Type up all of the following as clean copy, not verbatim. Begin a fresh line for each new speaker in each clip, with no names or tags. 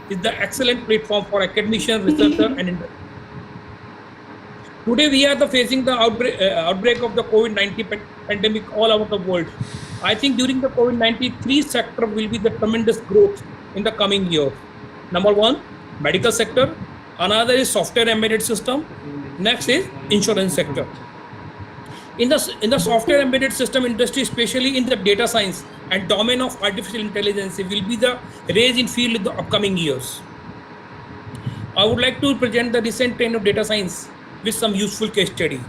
is the excellent platform for academician, researcher, and industry. Today, we are facing the outbreak of the COVID-19 pandemic all over the world. I think during the COVID-19, three sector will be the tremendous growth in the coming year. Number one, medical sector. Another is software embedded system. Next is insurance sector. In the software embedded system industry, especially in the data science and domain of artificial intelligence, will be the rise in field in the upcoming years. I would like to present the recent trend of data science with some useful case study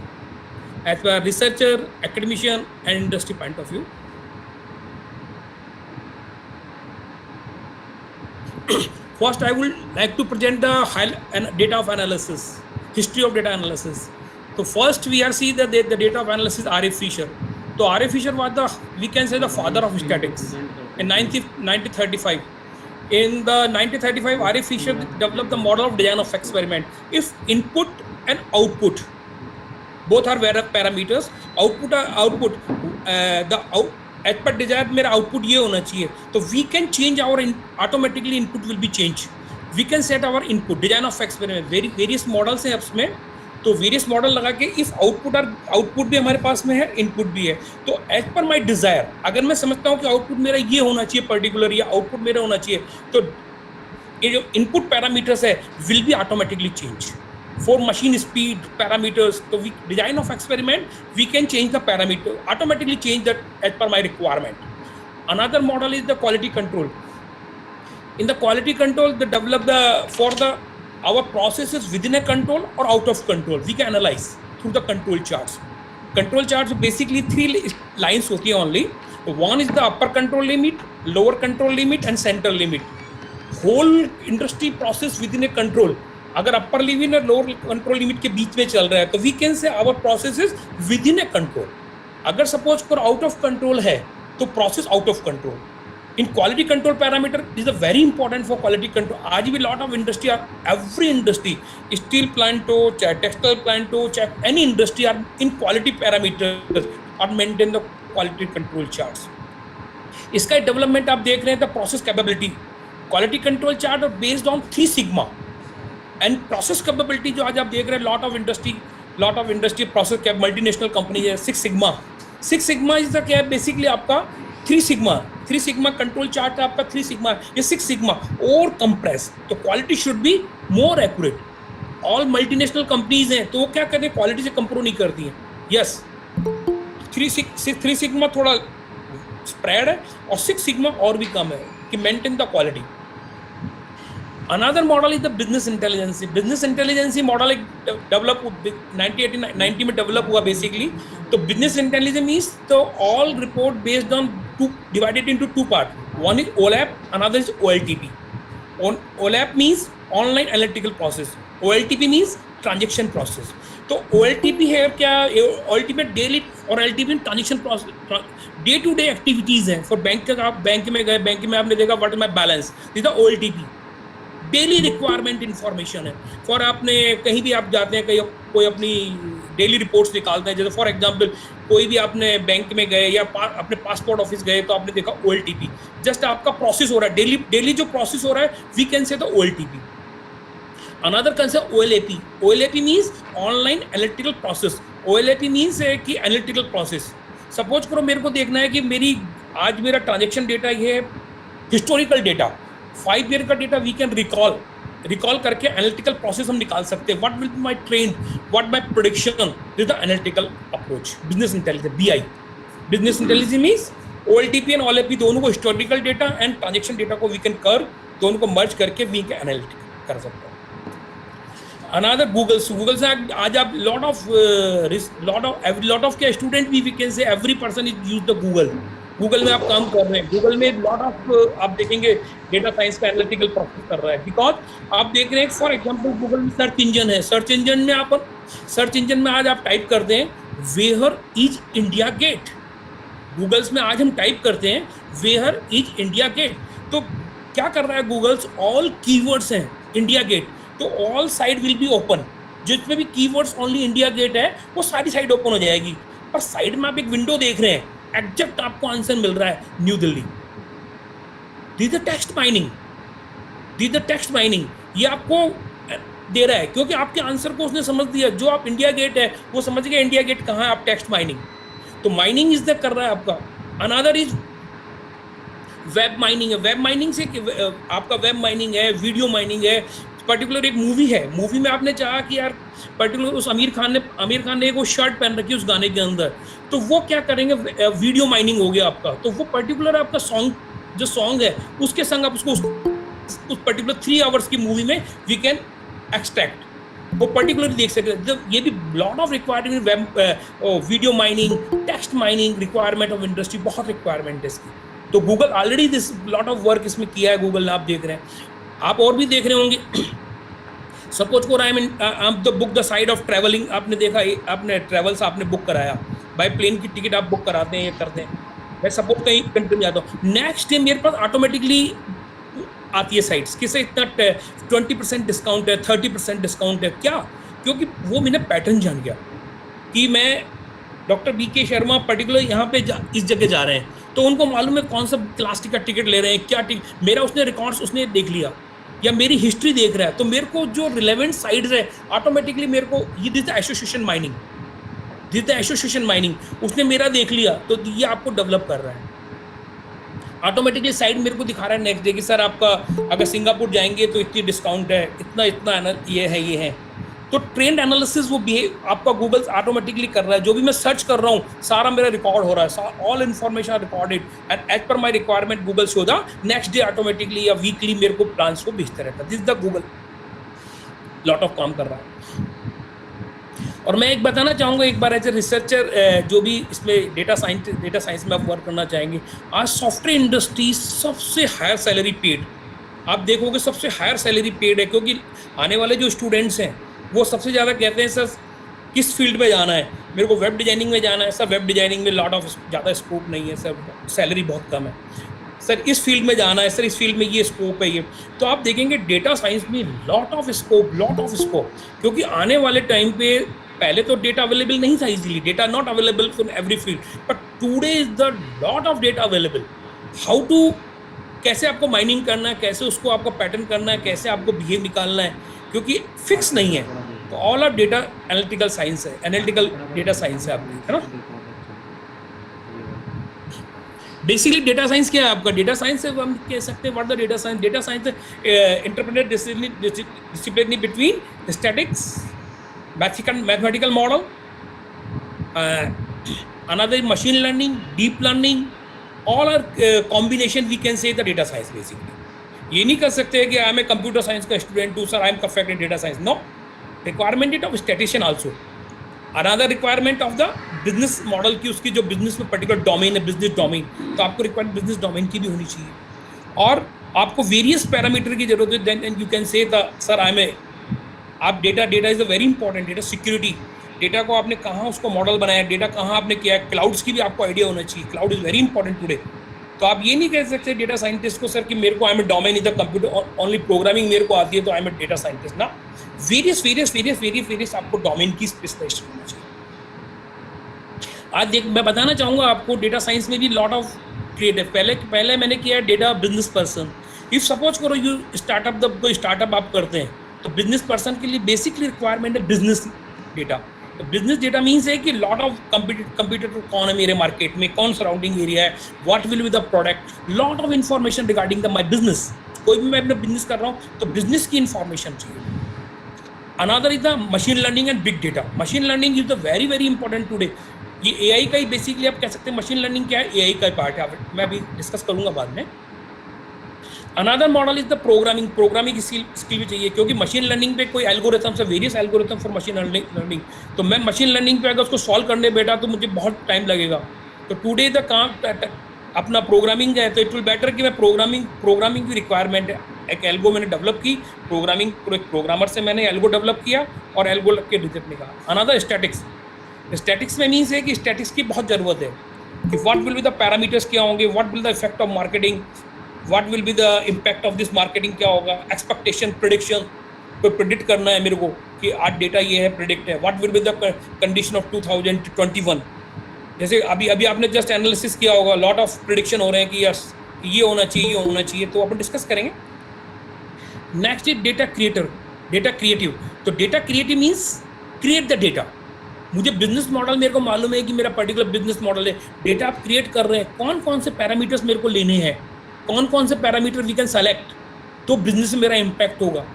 as a researcher, academician, and industry point of view. First, I would like to present the data of analysis, history of data analysis. So first, we are see the data of analysis R.F. Fisher. So R.F. Fisher was we can say the father of statistics in 1935. In the 1935, R.F. Fisher developed the model of design of experiment. If input and output both are parameters, as per desire मेरा output ये होना चाहिए, तो we can change our automatically input will be changed. We can set our input design of experiment. Various models हैं उसमें, तो various model लगा के इफ आउटपुट भी हमारे पास में है, इनपुट भी है, तो एज पर माय डिजायर अगर मैं समझता हूँ कि आउटपुट मेरा ये होना चाहिए पर्टिकुलर, या आउटपुट मेरा होना चाहिए, तो ये जो इनपुट पैरामीटर्स है will be automatically change for machine speed parameters. तो we design of experiment we can change the parameter automatically change that as पर my requirement. Another model is the quality control. In the quality control, they develop our processes within a control or out of control. We can analyze through the control charts. Control charts basically 3 lines होती है only. One is the upper control limit, lower control limit, and central limit. Whole industry process within a control. अगर upper limit और lower control limit के बीच में चल रहा है, तो we can say our processes within a control. अगर suppose for out of control है, तो process out of control. In quality control parameter is very important for quality control. आज भी lot of industry are, every industry, steel plant हो, चाहे textile plant हो, चाहे any industry are in quality parameters और maintain the quality control charts. इसका development आप देख रहे हैं, the process capability. Quality control chart are based on 3 sigma and process capability जो आज आप देख रहे हैं, lot of industry process multinational companies है, 6 sigma. 6 sigma is the क्या है basically आपका 3 sigma कंट्रोल चार्ट आपका 3 sigma, ये 6 sigma और कंप्रेस. तो quality should be more accurate. All multinational companies हैं, तो वो क्या करते हैं, क्वालिटी से कंप्रोम नहीं करती हैं. यस, 3 sigma थोड़ा स्प्रेड है और 6 sigma और भी कम है कि maintain the quality. Another model is the business intelligence. Business intelligence model एक डेवलप 1990 में डेवलप हुआ बेसिकली. तो business intelligence means तो all report based on divided into 2 parts. One is OLAP, another is OLTP. OLAP means online analytical process. OLTP means transaction process. तो OLTP है क्या, OLTP में daily और LTP में transaction process, day to day activities हैं. For bank का आप bank में गए, बैंक में आपने देखा what is my balance, this the OLTP. Daily requirement information है. फॉर आपने कहीं भी आप जाते हैं, कहीं कोई अपनी डेली रिपोर्ट्स निकालते हैं, जैसे फॉर एग्जांपल कोई भी आपने बैंक में गए या अपने पासपोर्ट ऑफिस गए, तो आपने देखा OLTP, जस्ट आपका प्रोसेस हो रहा है डेली जो प्रोसेस हो रहा है, we can say the OLTP. Another concept OLAP. OLAP means online analytical process. OLAP means है कि एनालिटिकल प्रोसेस. सपोज करो मेरे को देखना है कि आज मेरा ट्रांजेक्शन डेटा ये है, हिस्टोरिकल डेटा 5 ईयर का डेटा वी कैन रिकॉल करके एनालिटिकल प्रोसेस हम निकाल सकते हैं. What will be my trend, what my prediction, this the analytical approach. Business intelligence, BI. Business intelligence means OLTP and OLAP दोनों को, historical data and transaction data को we can दोनों को मर्ज करके वी कैन एनालिटिक कर सकते हैं. Another Google से आज आप लॉट ऑफ के स्टूडेंट भी we can say every person is use the Google में आप काम कर रहे हैं. गूगल में लॉट ऑफ आप देखेंगे डेटा साइंस का एनालिटिकल प्रोसेस कर रहा है, बिकॉज आप देख रहे हैं फॉर एग्जांपल गूगल में सर्च इंजन है. सर्च इंजन में आज आप टाइप करते हैं where is India Gate. Google's में आज हम टाइप करते हैं वेयर इज इंडिया गेट. तो क्या कर रहा है गूगल्स, ऑल कीवर्ड्स हैं इंडिया गेट, तो all side will be open. जितने भी कीवर्ड्स ओनली इंडिया गेट है वो सारी साइड ओपन हो जाएगी. और साइड में आप एक विंडो देख रहे हैं, एग्जैक्ट आपको आंसर मिल रहा है new Delhi. This is text mining. The the text mining, ये आपको दे रहा है क्योंकि आपके आंसर को उसने समझ दिया। जो आप इंडिया गेट है वो समझ गया इंडिया गेट कहाँ है, आप टेक्स्ट माइनिंग, तो माइनिंग इज द कर रहा है आपका। अनदर इज वेब माइनिंग है, वेब माइनिंग से आपका वेब माइनिंग है, वीडियो माइनिंग है। पर्टिकुलर एक मूवी है, मूवी में आपने चाहा कि यार पर्टिकुलर उस आमिर खान ने एक वो शर्ट पहन रखी है उस गाने के अंदर, तो वो क्या करेंगे, वीडियो माइनिंग हो गया आपका। तो वो पर्टिकुलर आपका सॉन्ग, जो सॉन्ग है उसके संग आप उसको उस पर्टिकुलर 3 आवर्स की मूवी में वी कैन एक्सट्रैक्ट, वो पर्टिकुलर देख सकते हैं। ये भी lot of requirement, web video mining, text mining, requirement of industry, बहुत रिक्वायरमेंट है इसकी। तो Google already this lot of work इसमें किया है गूगल ने, आप देख रहे हैं, आप और भी देख रहे होंगे। सपोज को I mean the book the side of travelling, आपने देखा, आपने ट्रैवल्स आपने बुक कराया, बाय प्लेन की टिकट आप बुक कराते हैं, ये करते हैं। मैं सपोज कहीं कंट्री में जाता हूँ, नेक्स्ट डे मेरे पास ऑटोमेटिकली आती है साइट्स किसे इतना 20% डिस्काउंट है, 30% डिस्काउंट है। क्या? क्योंकि वो मैंने पैटर्न जान गया कि मैं डॉक्टर BK शर्मा पर्टिकुलर यहाँ पे इस जगह जा रहे हैं, तो उनको मालूम है कौन सा क्लास का टिकट ले रहे हैं, क्या टिकट, मेरा उसने रिकॉर्ड्स उसने देख लिया या मेरी हिस्ट्री देख रहा है, तो मेरे को जो रिलेवेंट साइड्स है ऑटोमेटिकली मेरे को ये this the association mining, this the association mining, उसने मेरा देख लिया, तो ये आपको डेवलप कर रहा है ऑटोमेटिकली। साइड मेरे को दिखा रहा है नेक्स्ट डे कि सर आपका अगर सिंगापुर जाएंगे तो इतनी डिस्काउंट है, इतना इतना ये है। तो ट्रेंड एनालिसिस वो आपका गूगल ऑटोमेटिकली कर रहा है, जो भी मैं सर्च कर रहा हूँ सारा मेरा रिकॉर्ड हो रहा है, all information recorded and as पर my requirement Google show the next day automatically या वीकली मेरे को प्लान्स को भेजता रहता है। This the Google lot of काम कर रहा है। और मैं एक बताना चाहूँगा, एक बार एज ए रिसर्चर जो भी इसमें डेटा साइंस में आप वर्क करना चाहेंगे, आज सॉफ्टवेयर इंडस्ट्री सबसे हायर सैलरी पेड, आप देखोगे सबसे हायर सैलरी पेड है, क्योंकि आने वाले जो स्टूडेंट्स हैं वो सबसे ज़्यादा कहते हैं सर किस फील्ड में जाना है, मेरे को वेब डिजाइनिंग में जाना है सर, वेब डिजाइनिंग में लॉट ऑफ ज़्यादा स्कोप नहीं है सर, सैलरी बहुत कम है सर, इस फील्ड में जाना है सर, इस फील्ड में ये स्कोप है ये। तो आप देखेंगे डेटा साइंस में लॉट ऑफ स्कोप, क्योंकि आने वाले टाइम पे पहले तो डेटा अवेलेबल नहीं था easily, data not available for every field, but today is the lot of data available. How to, कैसे आपको माइनिंग करना है, कैसे उसको आपको पैटर्न करना है, कैसे आपको बिहेव निकालना है, क्योंकि फिक्स नहीं है। तो all of data analytical science है, एनालिटिकल डेटा साइंस है आपकी, है ना। बेसिकली डेटा साइंस क्या है आपका, डेटा साइंस से हम कह सकते हैं what the data science, data science interpreted discipline between statics, mathematical model, another machine learning, deep learning, all are combination we can say the data science basically. ये नहीं कर सकते कि I am a computer science का student हूँ sir, I am perfect in data science, no, requirement it of statistician also. Another requirement of the business model की, उसकी जो बिजनेस में पर्टिकुलर डोमेन है, बिजनेस डोमेन, तो आपको रिक्वायरमेंट बिजनेस डोमेन की भी होनी चाहिए, और आपको वेरियस पैरामीटर की जरूरत है, then you can say the sir I am a, आप data is a very important, data security, data को आपने कहाँ उसको मॉडल बनाया, डेटा कहाँ आपने किया, क्लाउड्स की भी आपको आइडिया होना चाहिए, cloud is very important today. तो आप ये नहीं कह सकते डेटा साइंटिस्ट को सर कि मेरे को आई एम ए डोमेन इधर कंप्यूटर ओनली प्रोग्रामिंग मेरे को आती है तो I am a data scientist ना, वेरियस आपको डोमेन की स्पेशलाइजेशन होना चाहिए। आज मैं बताना चाहूँगा आपको डेटा साइंस में भी लॉट ऑफ क्रिएटिव, पहले मैंने किया data business person. If suppose करो यू स्टार्टअप, कोई स्टार्टअप आप करते हैं, तो बिजनेस पर्सन के लिए बेसिकली रिक्वायरमेंट है बिजनेस डेटा। तो बिजनेस डेटा मीन्स है कि लॉट ऑफ कंप्यूटर कौन है मेरे मार्केट में, कौन सराउंडिंग एरिया है, what will be the product, lot of information regarding the my business. कोई भी मैं अपना बिजनेस कर रहा हूँ तो बिजनेस की इन्फॉर्मेशन चाहिए। Another is the machine learning and big data. Machine learning is the very very important today. ये AI का ही बेसिकली आप कह सकते हैं, मशीन लर्निंग क्या है, AI का पार्ट है, मैं अभी डिस्कस करूंगा बाद में। Another model is the programming skill भी चाहिए, क्योंकि मशीन लर्निंग पे कोई एल्गोरिथम से various algorithm for machine learning, तो मैं मशीन लर्निंग पे अगर उसको सॉल्व करने बैठा तो मुझे बहुत टाइम लगेगा। तो टुडे द काम अपना प्रोग्रामिंग है, तो इट विल बेटर कि मैं प्रोग्रामिंग की रिक्वायरमेंट है, एक एल्गो मैंने डेवलप की, प्रोग्रामिंग प्रोग्रामर से मैंने एल्गो डेवलप किया और एल्गो के रिजल्ट निकाला। अनदर स्टैटिक्स में मीन्स है कि स्टैटिक्स की बहुत ज़रूरत है कि what will be the parameters क्या होंगे, what will the effect of marketing, what will be the impact of this marketing क्या होगा, एक्सपेक्टेशन, प्रेडिक्शन, कोई प्रेडिक्ट करना है मेरे को कि आज डेटा ये है, प्रेडिक्ट है, what will be the condition of 2021। जैसे अभी आपने जस्ट एनालिसिस किया होगा, लॉट ऑफ प्रेडिक्शन हो रहे हैं कि यस ये होना चाहिए, तो अपन डिस्कस करेंगे। Next is data creator, data creative. तो data creative means create the data. मुझे बिजनेस मॉडल, मेरे को मालूम है कि मेरा पर्टिकुलर बिजनेस मॉडल है, डेटा आप क्रिएट कर रहे हैं, कौन कौन से पैरामीटर्स मेरे को लेने हैं, कौन कौन से पैरामीटर वी कैन सेलेक्ट, तो बिजनेस में मेरा इम्पैक्ट होगा।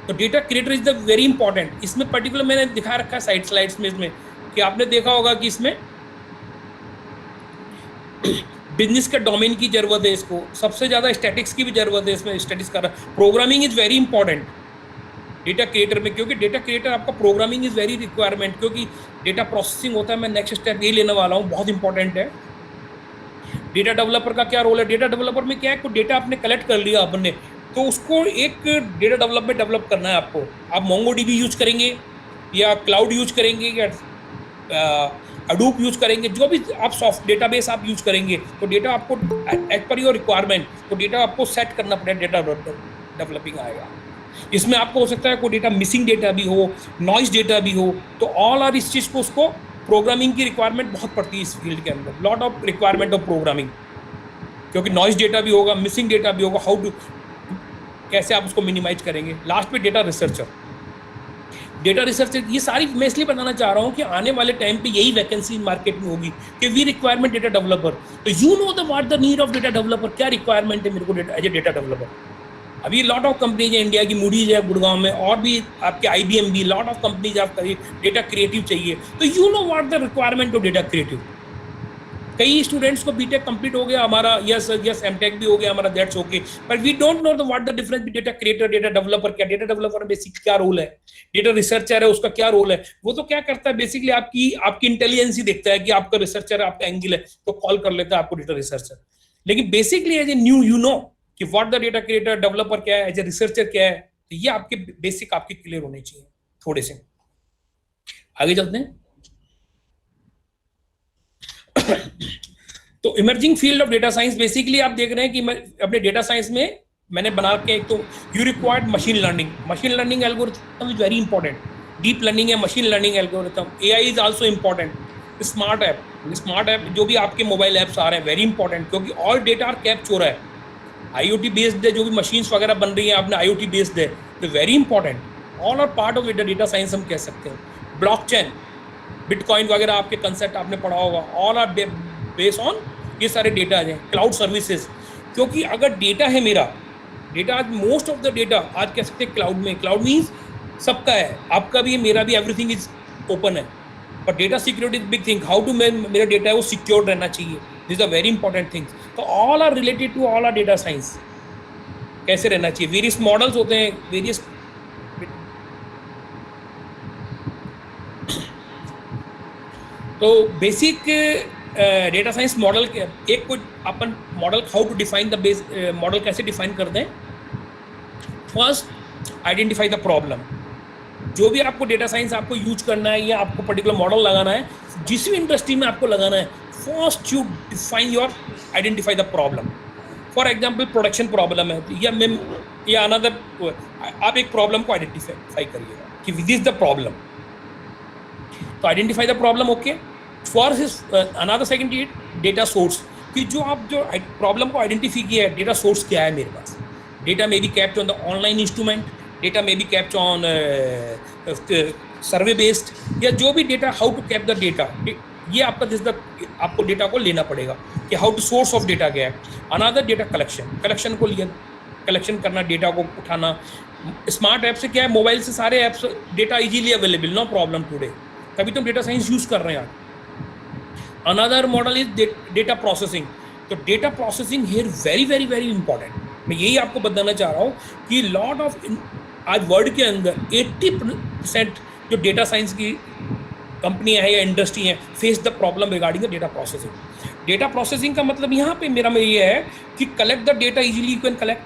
तो data creator is the very important. इसमें पर्टिकुलर मैंने दिखा रखा है साइड स्लाइड्स में, इसमें कि आपने देखा होगा कि इसमें बिजनेस का डोमेन की जरूरत है, इसको सबसे ज्यादा स्टैटिक्स की भी जरूरत है, इसमें स्टैटिक्स का programming is very important data creator में, क्योंकि डेटा क्रिएटर आपका प्रोग्रामिंग इज वेरी रिक्वायरमेंट, क्योंकि डेटा प्रोसेसिंग होता है। मैं नेक्स्ट स्टेप यही लेने वाला हूँ, बहुत इंपॉर्टेंट है। डेटा डेवलपर का क्या रोल है? डेटा डेवलपर में क्या है, कोई डेटा आपने कलेक्ट कर लिया आपने, तो उसको एक डेटा डेवलपमेंट डेवलप करना है आपको। आप मोंगोडीबी यूज करेंगे या क्लाउड यूज करेंगे या अडूप यूज करेंगे, जो भी आप सॉफ्ट डेटाबेस आप यूज करेंगे, तो डेटा आपको एज पर योर रिक्वायरमेंट, तो डेटा आपको सेट करना पड़ेगा, डेटा डेवलपिंग आएगा। इसमें आपको हो सकता है कोई डेटा मिसिंग डेटा भी हो, नॉइज डेटा भी हो, तो ऑल आर इस चीज़ को, उसको प्रोग्रामिंग की रिक्वायरमेंट बहुत पड़ती है इस फील्ड के अंदर, lot of requirement of programming, क्योंकि नॉइज डेटा भी होगा, मिसिंग डेटा भी होगा, हाउ टू, कैसे आप उसको मिनिमाइज करेंगे। लास्ट पे डेटा रिसर्चर, डेटा रिसर्चर, ये सारी मैं इसलिए बताना चाह रहा हूँ कि आने वाले टाइम पे यही वैकेंसी मार्केट में होगी कि वी रिक्वायरमेंट डेटा डेवलपर। तो you know the what the need of data developer, क्या रिक्वायरमेंट है मेरे को एज ए डेटा डेवलपर। अभी लॉट ऑफ कंपनीज है इंडिया की, मूडीज है गुड़गांव में, और भी आपके IBM भी, लॉट ऑफ कंपनीज आप करिए, डेटा क्रिएटिव चाहिए, तो you know what the requirement of data creative. कई स्टूडेंट्स को बीटेक कंप्लीट हो गया हमारा, यस एमटेक भी हो गया हमारा, that's okay, but we don't know what the difference between data creator, data developer. क्या डेटा डेवलपर में बेसिक क्या रोल है, डेटा रिसर्चर है उसका क्या रोल है, वो तो क्या करता है बेसिकली आपकी इंटेलिजेंस ही देखता है कि आपका रिसर्चर है, आपका एंगल है, तो कॉल कर लेता है आपको डेटा रिसर्चर। लेकिन basically as a new you know कि what the data creator, developer क्या है, एज ए रिसर्चर क्या है, तो ये आपके बेसिक आपके क्लियर होने चाहिए। थोड़े से आगे चलते हैं। तो emerging field of data science, basically आप देख रहे हैं कि अपने डेटा साइंस में मैंने बना के, एक तो you required machine learning, machine learning algorithm is very important, deep learning है, machine learning algorithm, AI is also important, smart app जो भी आपके मोबाइल ऐप्स आ रहे हैं वेरी इंपॉर्टेंट, क्योंकि ऑल डेटा आर कैप्चर हो रहा है, IoT बेस्ड है, जो भी मशीन्स वगैरह बन रही हैं आपने IoT बेस्ड है, तो very important, all are part of data science हम कह सकते हैं। ब्लॉकचेन, बिटकॉइन वगैरह आपके कंसेप्ट आपने पढ़ा होगा, ऑल आर बेस्ड ऑन ये सारे डेटा हैं। क्लाउड सर्विसेज, क्योंकि अगर डेटा है मेरा, डेटा आज मोस्ट ऑफ द डेटा आज कह सकते हैं क्लाउड में, क्लाउड मीन्स सबका है, आपका भी है, मेरा भी, एवरीथिंग इज ओपन है, पर data security is big thing, how to मेरा डेटा है वो सिक्योर रहना चाहिए, this are very important things. तो all are related to all are data science, कैसे रहना चाहिए, वेरियस मॉडल्स होते हैं, वेरियस, तो बेसिक डेटा साइंस मॉडल के एक कोई अपन model, how to define the base model, कैसे डिफाइन करते हैं। फर्स्ट आइडेंटिफाई द प्रॉब्लम, जो भी आपको डेटा साइंस आपको यूज करना है या आपको पर्टिकुलर मॉडल लगाना है, जिस भी इंडस्ट्री में आपको लगाना है, first you define your, identify the problem. For example production problem है या अनदर, आप एक प्रॉब्लम को आइडेंटिफाई करिएगा कि दिस इज द प्रॉब्लम, तो identify the problem, okay. First another second is data source, कि जो प्रॉब्लम को आइडेंटिफाई किया है, डेटा सोर्स क्या है मेरे पास, data may be capture on the online instrument, data may be capture on survey based, या जो भी data, how to cap the data, ये आपका आपको डेटा को लेना पड़ेगा कि how to source of data क्या है। अनदर डेटा कलेक्शन को लिया, कलेक्शन करना, डेटा को उठाना। स्मार्ट ऐप से क्या है, मोबाइल से सारे apps data easily available, no problem today, तभी तो डेटा साइंस यूज कर रहे हैं। Another model is data processing, तो data processing here very very very important. मैं यही आपको बताना चाह रहा हूँ कि लॉट ऑफ आज वर्ल्ड के अंदर 80% जो डेटा साइंस की कंपनियां हैं या इंडस्ट्री हैं, face the problem regarding the data processing. Data processing का मतलब यहाँ पे मेरा में ये है कि collect the data easily, you can collect,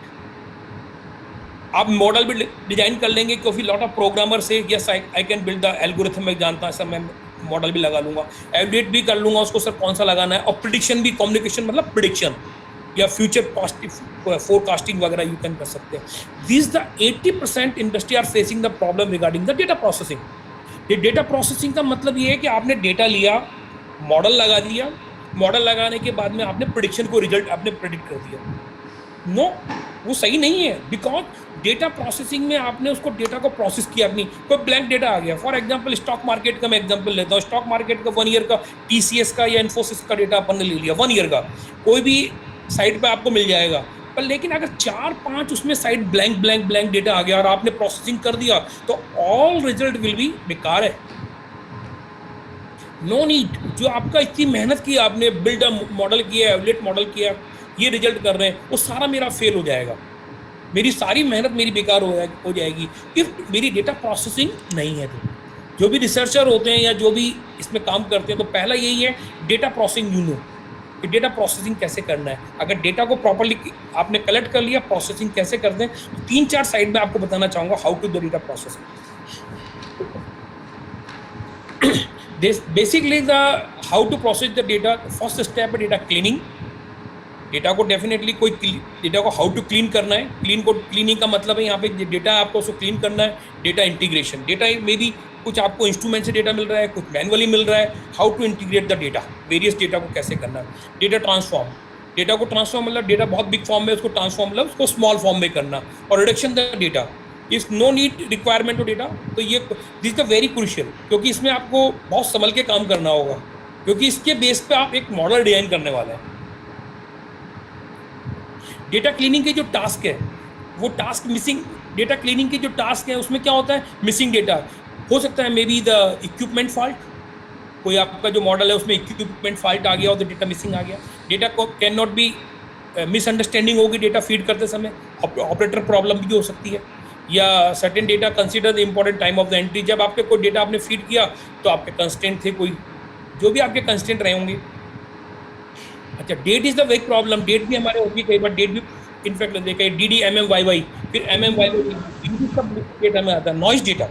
आप मॉडल भी डिजाइन कर लेंगे, क्योंकि लॉट ऑफ प्रोग्रामर से yes I can build the algorithm, मैं जानता हूँ सर, मैं मॉडल भी लगा लूंगा, एवडेट भी कर लूंगा उसको, सर कौन सा लगाना है, और प्रिडिक्शन भी, कम्युनिकेशन मतलब प्रिडिक्शन या फ्यूचर फोरकास्टिंग वगैरह यू कैन कर सकते हैं। This the 80% industry are facing the problem regarding the data processing. ये डेटा प्रोसेसिंग का मतलब ये है कि आपने डेटा लिया, मॉडल लगा दिया, मॉडल लगाने के बाद में आपने प्रिडिक्शन को रिजल्ट आपने प्रिडिक्ट कर दिया, नो, वो सही नहीं है, बिकॉज डेटा प्रोसेसिंग में आपने उसको डेटा को प्रोसेस किया नहीं, कोई ब्लैंक डेटा आ गया। फॉर एग्जांपल स्टॉक मार्केट का मैं एग्जांपल लेता हूँ, स्टॉक मार्केट का 1 ईयर का टीसीएस का या इन्फोसिस का डेटा अपन ने ले लिया 1 ईयर का, कोई भी साइट पे आपको मिल जाएगा। पर लेकिन अगर 4-5 उसमें site blank blank blank data आ गया और आपने प्रोसेसिंग कर दिया, तो ऑल रिजल्ट विल बी बेकार है। नो नीड, जो आपका इतनी मेहनत की, आपने बिल्ड मॉडल किया, एवलेट मॉडल किया, ये रिजल्ट कर रहे हैं, वो सारा मेरा फेल हो जाएगा, मेरी सारी मेहनत मेरी बेकार हो जाएगी इफ मेरी डेटा प्रोसेसिंग नहीं है। तो जो भी रिसर्चर होते हैं या जो भी इसमें काम करते हैं, तो पहला यही है डेटा प्रोसेसिंग, यू नो कि डेटा प्रोसेसिंग कैसे करना है। अगर डेटा को प्रॉपर्ली आपने कलेक्ट कर लिया, प्रोसेसिंग कैसे करते हैं, तो 3-4 साइड में आपको बताना चाहूँगा how to the data processing. Basically the how to process the data, first step है डेटा क्लीनिंग। डेटा को डेफिनेटली कोई डेटा को हाउ टू क्लीन करना है, क्लीनिंग का मतलब है यहाँ पे डेटा आपको उसको क्लीन करना है। डेटा इंटीग्रेशन, डेटा में भी कुछ आपको इंस्ट्रूमेंट से डेटा मिल रहा है, कुछ मैनुअली मिल रहा है, how to integrate the data, various data को कैसे करना है। डेटा ट्रांसफॉर्म, डेटा को ट्रांसफॉर्म मतलब डेटा बहुत बिग फॉर्म में उसको ट्रांसफॉर्म मतलब उसको स्मॉल फॉर्म में करना। और reduction the data is no need requirement to data, तो ये दिस द वेरी क्रूशियल, क्योंकि इसमें आपको बहुत संभल के काम करना होगा, क्योंकि इसके बेस पे आप एक मॉडल डिजाइन करने वाले हैं। डेटा क्लीनिंग के जो टास्क है वो टास्क मिसिंग, डेटा क्लीनिंग के जो टास्क है उसमें क्या होता है, मिसिंग डेटा हो सकता है, may be the equipment fault, कोई आपका जो मॉडल है उसमें इक्विपमेंट फॉल्ट आ गया और तो डेटा मिसिंग आ गया। डेटा को कैन नॉट बी मिसअंडरस्टैंडिंग होगी डेटा फीड करते समय, ऑपरेटर प्रॉब्लम भी हो सकती है, या certain data consider the important time of the entry, जब आपके कोई डेटा आपने फीड किया तो आपके कंस्टेंट थे, कोई जो भी आपके कंस्टेंट रहे होंगे। अच्छा, date is the big problem, date भी हमारे होती है कई बार, डेट भी इनफैक्ट देखा है DDMMYY, फिर MMYY सब डेटा में आता है, नॉइज डेटा।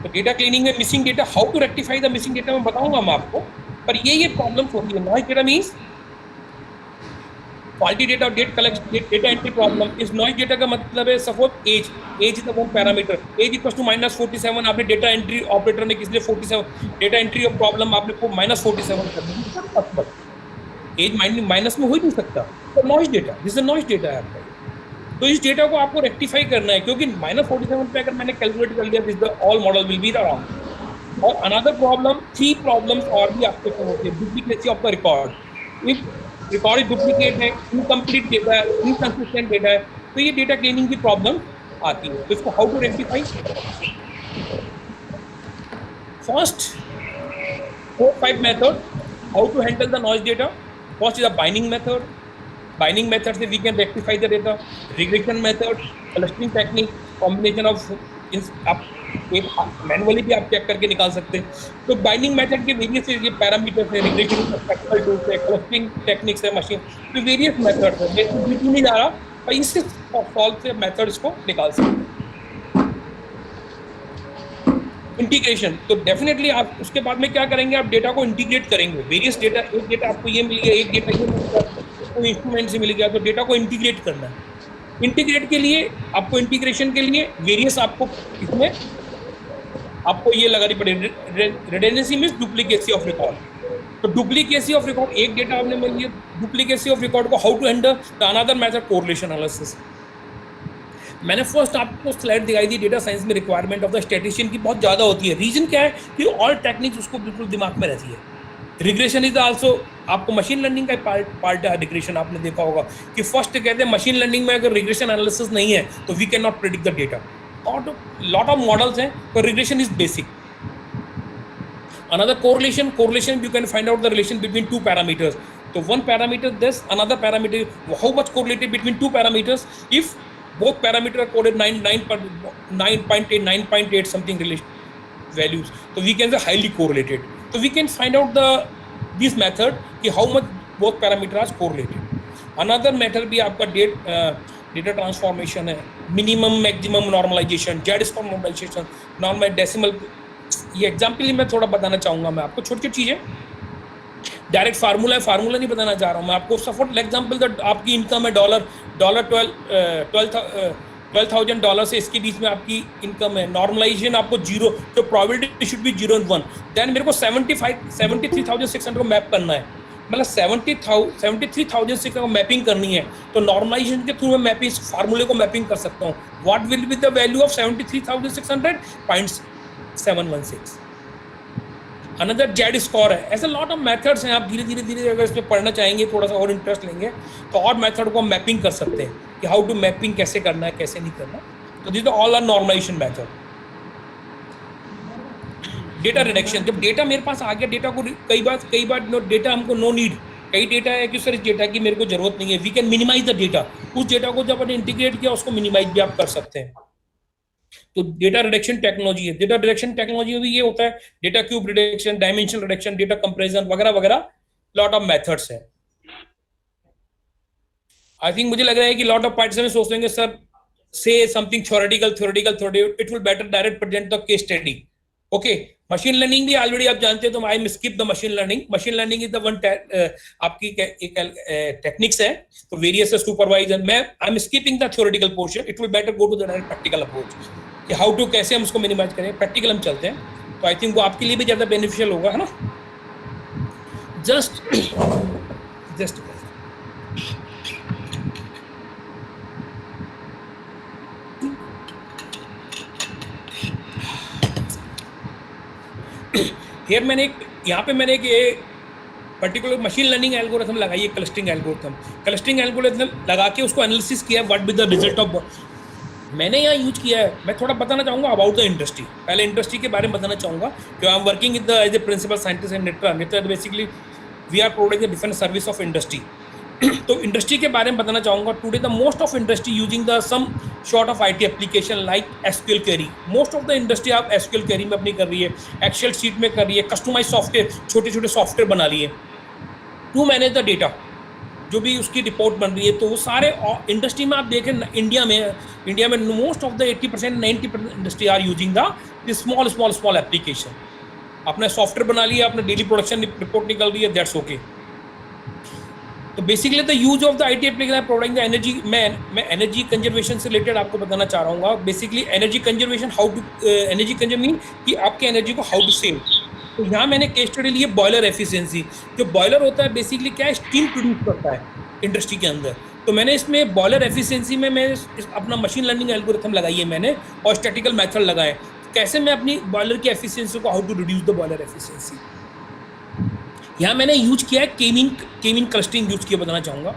तो डेटा क्लीनिंग में missing data, how to rectify the missing data मैं बताऊंगा मैं आपको, पर ये प्रॉब्लम होती है। Noise data means quality data, date collection, data entry problem. इस नॉइज डेटा का मतलब है suppose age is the one parameter, age equal to -47, आपने डेटा एंट्री ऑपरेटर ने किस लिए 47 डेटा एंट्री ऑफ प्रॉब्लम आपने को -47 कर दी, एज माइनस में हो ही नहीं सकता, तो noise data, this is noise data है आपका। तो इस डेटा को आपको रेक्टिफाई करना है, क्योंकि -47 पे अगर मैंने कैलकुलेट कर लिया, this the all model will be around. और अनदर प्रॉब्लम, 3 प्रॉब्लम्स और भी आपके को होती है, duplicacy of the record, if record duplicate है, इनकम्प्लीट डेटा है, इनकंसिस्टेंट डेटा है, तो ये डेटा क्लीनिंग की प्रॉब्लम आती है। तो इसको how to rectify, first 4-5 method how to handle the noise data. First is a binding method. Binding method से we can rectify the data. Regression method, clustering technique, combination of आप manually भी आप check करके निकाल सकते हैं। तो binding method के वेरियस पैरामीटर्स है, रिग्रेशन स्ट्रक्चरल टूल्स है, क्लस्टरिंग टेक्निक्स है, मशीन, तो वेरियस मेथड्स है, मैं बीच नहीं जा रहा, पर इससे सॉल्व से मेथड्स को निकाल सकते हैं। इंटीग्रेशन, तो डेफिनेटली आप उसके बाद में क्या करेंगे, आप डेटा को इंटीग्रेट करेंगे, वेरियस डेटा, एक डेटा आपको ये मिल गया, एक डेटा ये मिल गया, कोई इंस्ट्रूमेंट से मिल गया, तो डेटा को इंटीग्रेट करना है। इंटीग्रेट के लिए आपको, इंटीग्रेशन के लिए वेरियस आपको इसमें आपको ये लगानी पड़ेगी, redundancy means duplicacy of record. तो डुप्लीकेसी ऑफ रिकॉर्ड, एक डेटा आपने मिल गया, डुप्लीकेसी ऑफ रिकॉर्ड को how to handle, the another method correlation analysis. मैंने फर्स्ट आपको स्लाइड दिखाई थी, डेटा साइंस में रिक्वायरमेंट ऑफ द स्टैटिस्टिशियन की बहुत ज़्यादा होती है। रीजन क्या है कि ऑल टेक्निक्स उसको बिल्कुल दिमाग में रहती है। रिग्रेशन इज आल्सो आपको मशीन लर्निंग का पार्ट है। रिग्रेशन आपने देखा होगा कि फर्स्ट कहते हैं मशीन लर्निंग में अगर रिग्रेशन एनालिसिस नहीं है तो we can not predict the data. और लॉट ऑफ मॉडल्स हैं, तो regression is basic. Another correlation you can find out the relation between 2 parameters. So one parameter this, another parameter, how much correlated between 2 parameters, if both parameters are coded 9.8 9.8 something relation values, so we can say highly correlated. So we can find out this method कि how much both parameters are correlated. Another method भी आपका data transformation है, minimum maximum normalization, Z-score normalization, normal decimal। ये example ही मैं थोड़ा बताना चाहूँगा मैं आपको, छोटी छोटी चीज़ें, डायरेक्ट फार्मूला है, फार्मूला नहीं बताना चाह रहा हूँ मैं आपको। सपोज एग्जाम्पल आपकी इनकम है $12,000 से इसके बीच में आपकी इनकम है, नॉर्मलाइजेशन आपको 0, तो probability should be 0 and 1। Then मेरे को 73,600 को मैप करना है, मतलब 73,000 को मैपिंग करनी है, तो नॉर्मलाइजेशन के थ्रू मैं मैपिंग फार्मूले को मैपिंग कर सकता हूँ. What will be the value of 73,600? 0.716. Another Z score है. ऐसे लॉट ऑफ मेथड्स हैं. आप धीरे धीरे अगर इसमें पढ़ना चाहेंगे, थोड़ा सा और इंटरेस्ट लेंगे, तो और मेथड को हम मैपिंग कर सकते हैं कि हाउ टू मैपिंग कैसे करना है, कैसे नहीं करना. तो this all are normalization method. Data reduction. जब डेटा मेरे पास आ गया, डेटा को कई बार डेटा हमको नो नीड, कई डेटा है कि सर इस डेटा की मेरे को जरूरत नहीं है, we can minimize the data. उस डेटा को जब आपने इंटीग्रेट किया, उसको मिनिमाइज भी आप कर सकते हैं. तो डेटा रिडक्शन टेक्नोलॉजी है. डेटा रिडक्शन टेक्नोलॉजी में भी ये होता है, data cube reduction, dimension reduction, data comparison वगैरह वगैरह, लॉट ऑफ मेथड्स है. आई थिंक मुझे लग रहा है कि लॉट ऑफ पार्टिसिपेंट्स सोच लेंगे सर से something theoretical, it will better direct present the case study. Okay, machine learning भी ऑलरेडी आप जानते हैं, तो I am skip the machine learning. Machine learning is the one आपकी टेक्निक्स है, तो वेरियस सुपरवाइज. मैं I am skipping the theoretical portion. It will better go to the direct practical approach कि हाउ टू, कैसे हम उसको minimise करें. Practical हम चलते हैं, तो आई थिंक वो आपके लिए भी ज्यादा बेनिफिशियल होगा, है ना. जस्ट फिर मैंने एक पर्टिकुलर मशीन लर्निंग एल्गोरिथम लगाई है, क्लस्टरिंग एल्गोरिथम लगा के उसको एनालिसिस किया, what be the result of. मैंने यहाँ यूज किया है. मैं थोड़ा बताना चाहूँगा अबाउट द इंडस्ट्री. पहले इंडस्ट्री के बारे में बताना चाहूँगा कि I am working with as a principal scientist and network. Basically we are providing the different service of industry. तो इंडस्ट्री के बारे में बताना चाहूँगा. Today the most of industry using the some sort of IT application like SQL query. Most of the industry आप SQL query में अपनी कर रही है, एक्सेल शीट में कर रही है, कस्टमाइज सॉफ्टवेयर, छोटे छोटे सॉफ्टवेयर बना लिए टू मैनेज द डेटा, जो भी उसकी रिपोर्ट बन रही है. तो वो सारे इंडस्ट्री में आप देखें, इंडिया में most of the 80% 90% industry are using the small application. अपना सॉफ्टवेयर बना लिया, अपना डेली प्रोडक्शन रिपोर्ट निकल रही है, दैट्स ओके. तो basically the use of the IT application providing the energy. मैं एनर्जी कंजर्वेशन से रिलेटेड आपको बताना चाह रहा हूँ. Basically energy conservation, how to energy conserve mean कि आपके एनर्जी को हाउ टू सेव. तो यहाँ मैंने केस स्टडी ली है बॉयलर एफिशिएंसी. जो बॉयलर होता है बेसिकली क्या है, स्टीम प्रोड्यूस करता है इंडस्ट्री के अंदर. तो मैंने इसमें बॉयलर एफिशिएंसी में मैं अपना मशीन लर्निंग एल्गोरिथम लगाई है मैंने, और स्टैटिकल मेथड लगाए. कैसे मैं अपनी बॉयलर की एफिशिएंसी को, how to reduce the boiler efficiency. यहाँ मैंने यूज किया है केमिंग क्लस्टरिंग यूज किया, बताना चाहूँगा.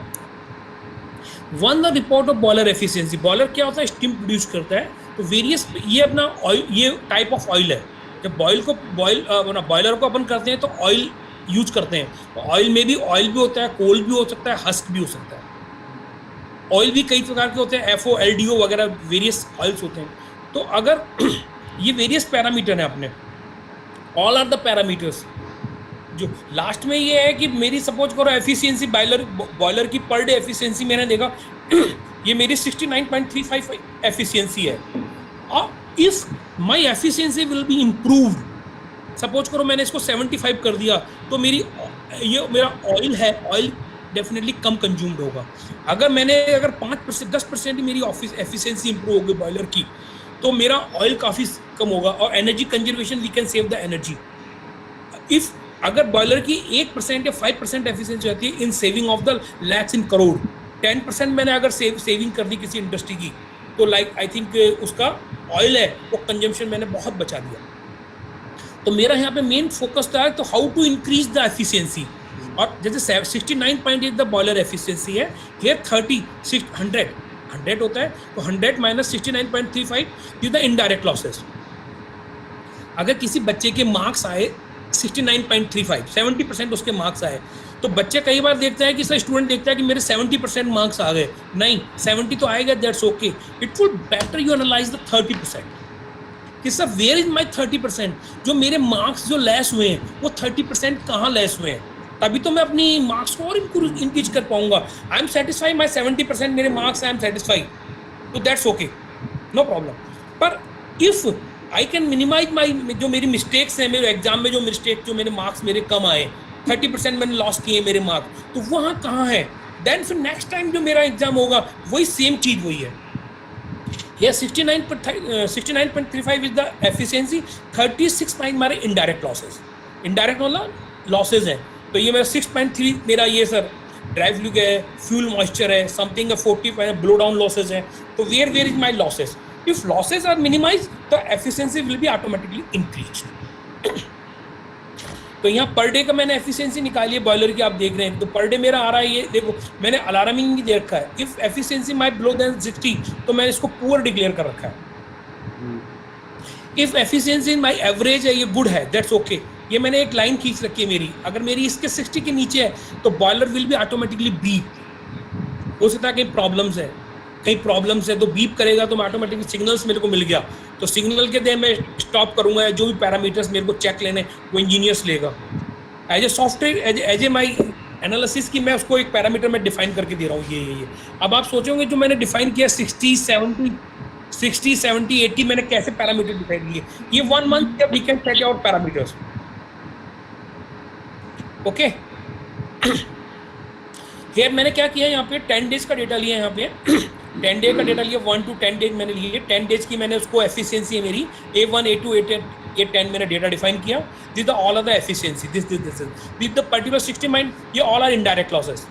One the report of boiler efficiency. Boiler क्या होता है, स्टीम प्रोड्यूस करता है. तो वेरियस, ये अपना ऑयल, ये टाइप ऑफ ऑयल है. जब बॉयलर को अपन करते हैं तो ऑयल यूज करते हैं. तो ऑयल में भी ऑयल भी होता है, कोल भी हो सकता है, हस्क भी हो सकता है. ऑयल भी कई प्रकार के होते हैं, FO LDO वगैरह वेरियस ऑयल्स होते हैं. तो अगर ये वेरियस पैरामीटर हैं अपने, ऑल आर द पैरामीटर्स. जो लास्ट में ये है कि मेरी सपोज करो एफिशिएंसी बॉयलर की पर डे एफिशिएंसी मैंने देखा ये मेरी 69.35 एफिशिएंसी है. If my efficiency will be improved, suppose करो मैंने इसको 75 कर दिया, तो मेरा ऑयल है, ऑयल डेफिनेटली कम कंज्यूम्ड होगा. अगर 5% 10% ही मेरी एफिशिएंसी इंप्रूव होगी बॉयलर की, तो मेरा ऑयल काफ़ी कम होगा. और energy conservation, we can save the energy. If अगर बॉयलर की 1% या 5% एफिशिएंसी रहती है in saving of the lakhs in crore. 10% मैंने अगर सेविंग कर दी किसी इंडस्ट्री की, तो आई थिंक उसका ऑयल है वो कंजम्पशन मैंने बहुत बचा दिया. तो मेरा यहाँ पे मेन फोकस था तो how to increase the efficiency. और जैसे 69.8 द बॉयलर एफिशिएंसी है, हियर 100 होता है, तो 100 minus 69.35 is the indirect losses. अगर किसी बच्चे के मार्क्स आए 69.35, 70% उसके मार्क्स आए, तो बच्चे कई बार देखता है कि सर स्टूडेंट देखता है कि मेरे 70% मार्क्स आ गए. नहीं, 70 तो आएगा, that's okay. It will better you analyse the 30% कि सर वेयर इज माई 30%. जो मेरे मार्क्स जो लेस हुए हैं वो 30% कहाँ लेस हुए हैं, तभी तो मैं अपनी मार्क्स को और इंक्रीज कर पाऊंगा. आई एम सेटिस्फाइड माई 70% मेरे मार्क्स, आई एम सेटिस्फाइड, तो दैट्स ओके, नो प्रॉब्लम. पर इफ आई कैन मिनिमाइज माई, जो मेरी मिस्टेक्स हैं, मेरे एग्जाम में जो मेरे मार्क्स मेरे कम आए, 30% मैंने लॉस किए मेरे मार्क्स, तो वहाँ कहाँ है. देन फिर नेक्स्ट टाइम जो मेरा एग्जाम होगा वही सेम चीज़ वही है. ये 69.35 इज द एफिशिएंसी. 36 मारे इनडायरेक्ट लॉसेज. इनडायरेक्ट मतलब लॉसेज हैं, तो ये मेरा 6.3 मेरा ये सर ड्राइव फ्लू है, फ्यूल मॉइस्चर है, समथिंग 40 ब्लो डाउन लॉसेज है. तो where is my losses? If losses are minimize तो efficiency will be automatically increase. तो यहाँ पर डे का मैंने एफिशिएंसी निकाली है बॉयलर की, आप देख रहे हैं. तो पर डे मेरा आ रहा है, ये देखो मैंने अलार्मिंग भी दे रखा है. If efficiency my below than 60 तो मैंने इसको पुअर डिक्लेयर कर रखा है. इफ एफिशिएंसी माई एवरेज है, ये गुड है, दैट्स ओके. ये मैंने एक लाइन खींच रखी है मेरी. अगर मेरी इसके 60 के नीचे है तो boiler will be automatically beep. हो सकता है कहीं प्रॉब्लम्स है तो बीप करेगा, तो मैं ऑटोमेटिकली सिग्नल्स मेरे को मिल गया तो सिग्नल के दे मैं स्टॉप करूंगा. जो भी पैरामीटर्स मेरे को चेक लेने वो इंजीनियर्स लेगा. As a software as a my analysis की मैं उसको एक पैरामीटर में डिफाइन करके दे रहा हूँ. ये अब आप सोचोगे जो मैंने डिफाइन किया 60, 70, 80 मैंने कैसे पैरामीटर डिफाइन किए. ये 1 month we can set our parameters. Okay, फिर मैंने क्या किया यहाँ पे 10 डेज का डेटा लिया. यहाँ पे 10 डे का डेटा लिया, 1 to 10 डेज मैंने लिए. 10 डेज की मैंने उसको एफिशिएंसी है मेरी A1, A2, A10 मैंने डेटा डिफाइन किया. This the all are the efficiency. This with the particular 60 mind. ये ऑल आर इनडायरेक्ट लॉसेस.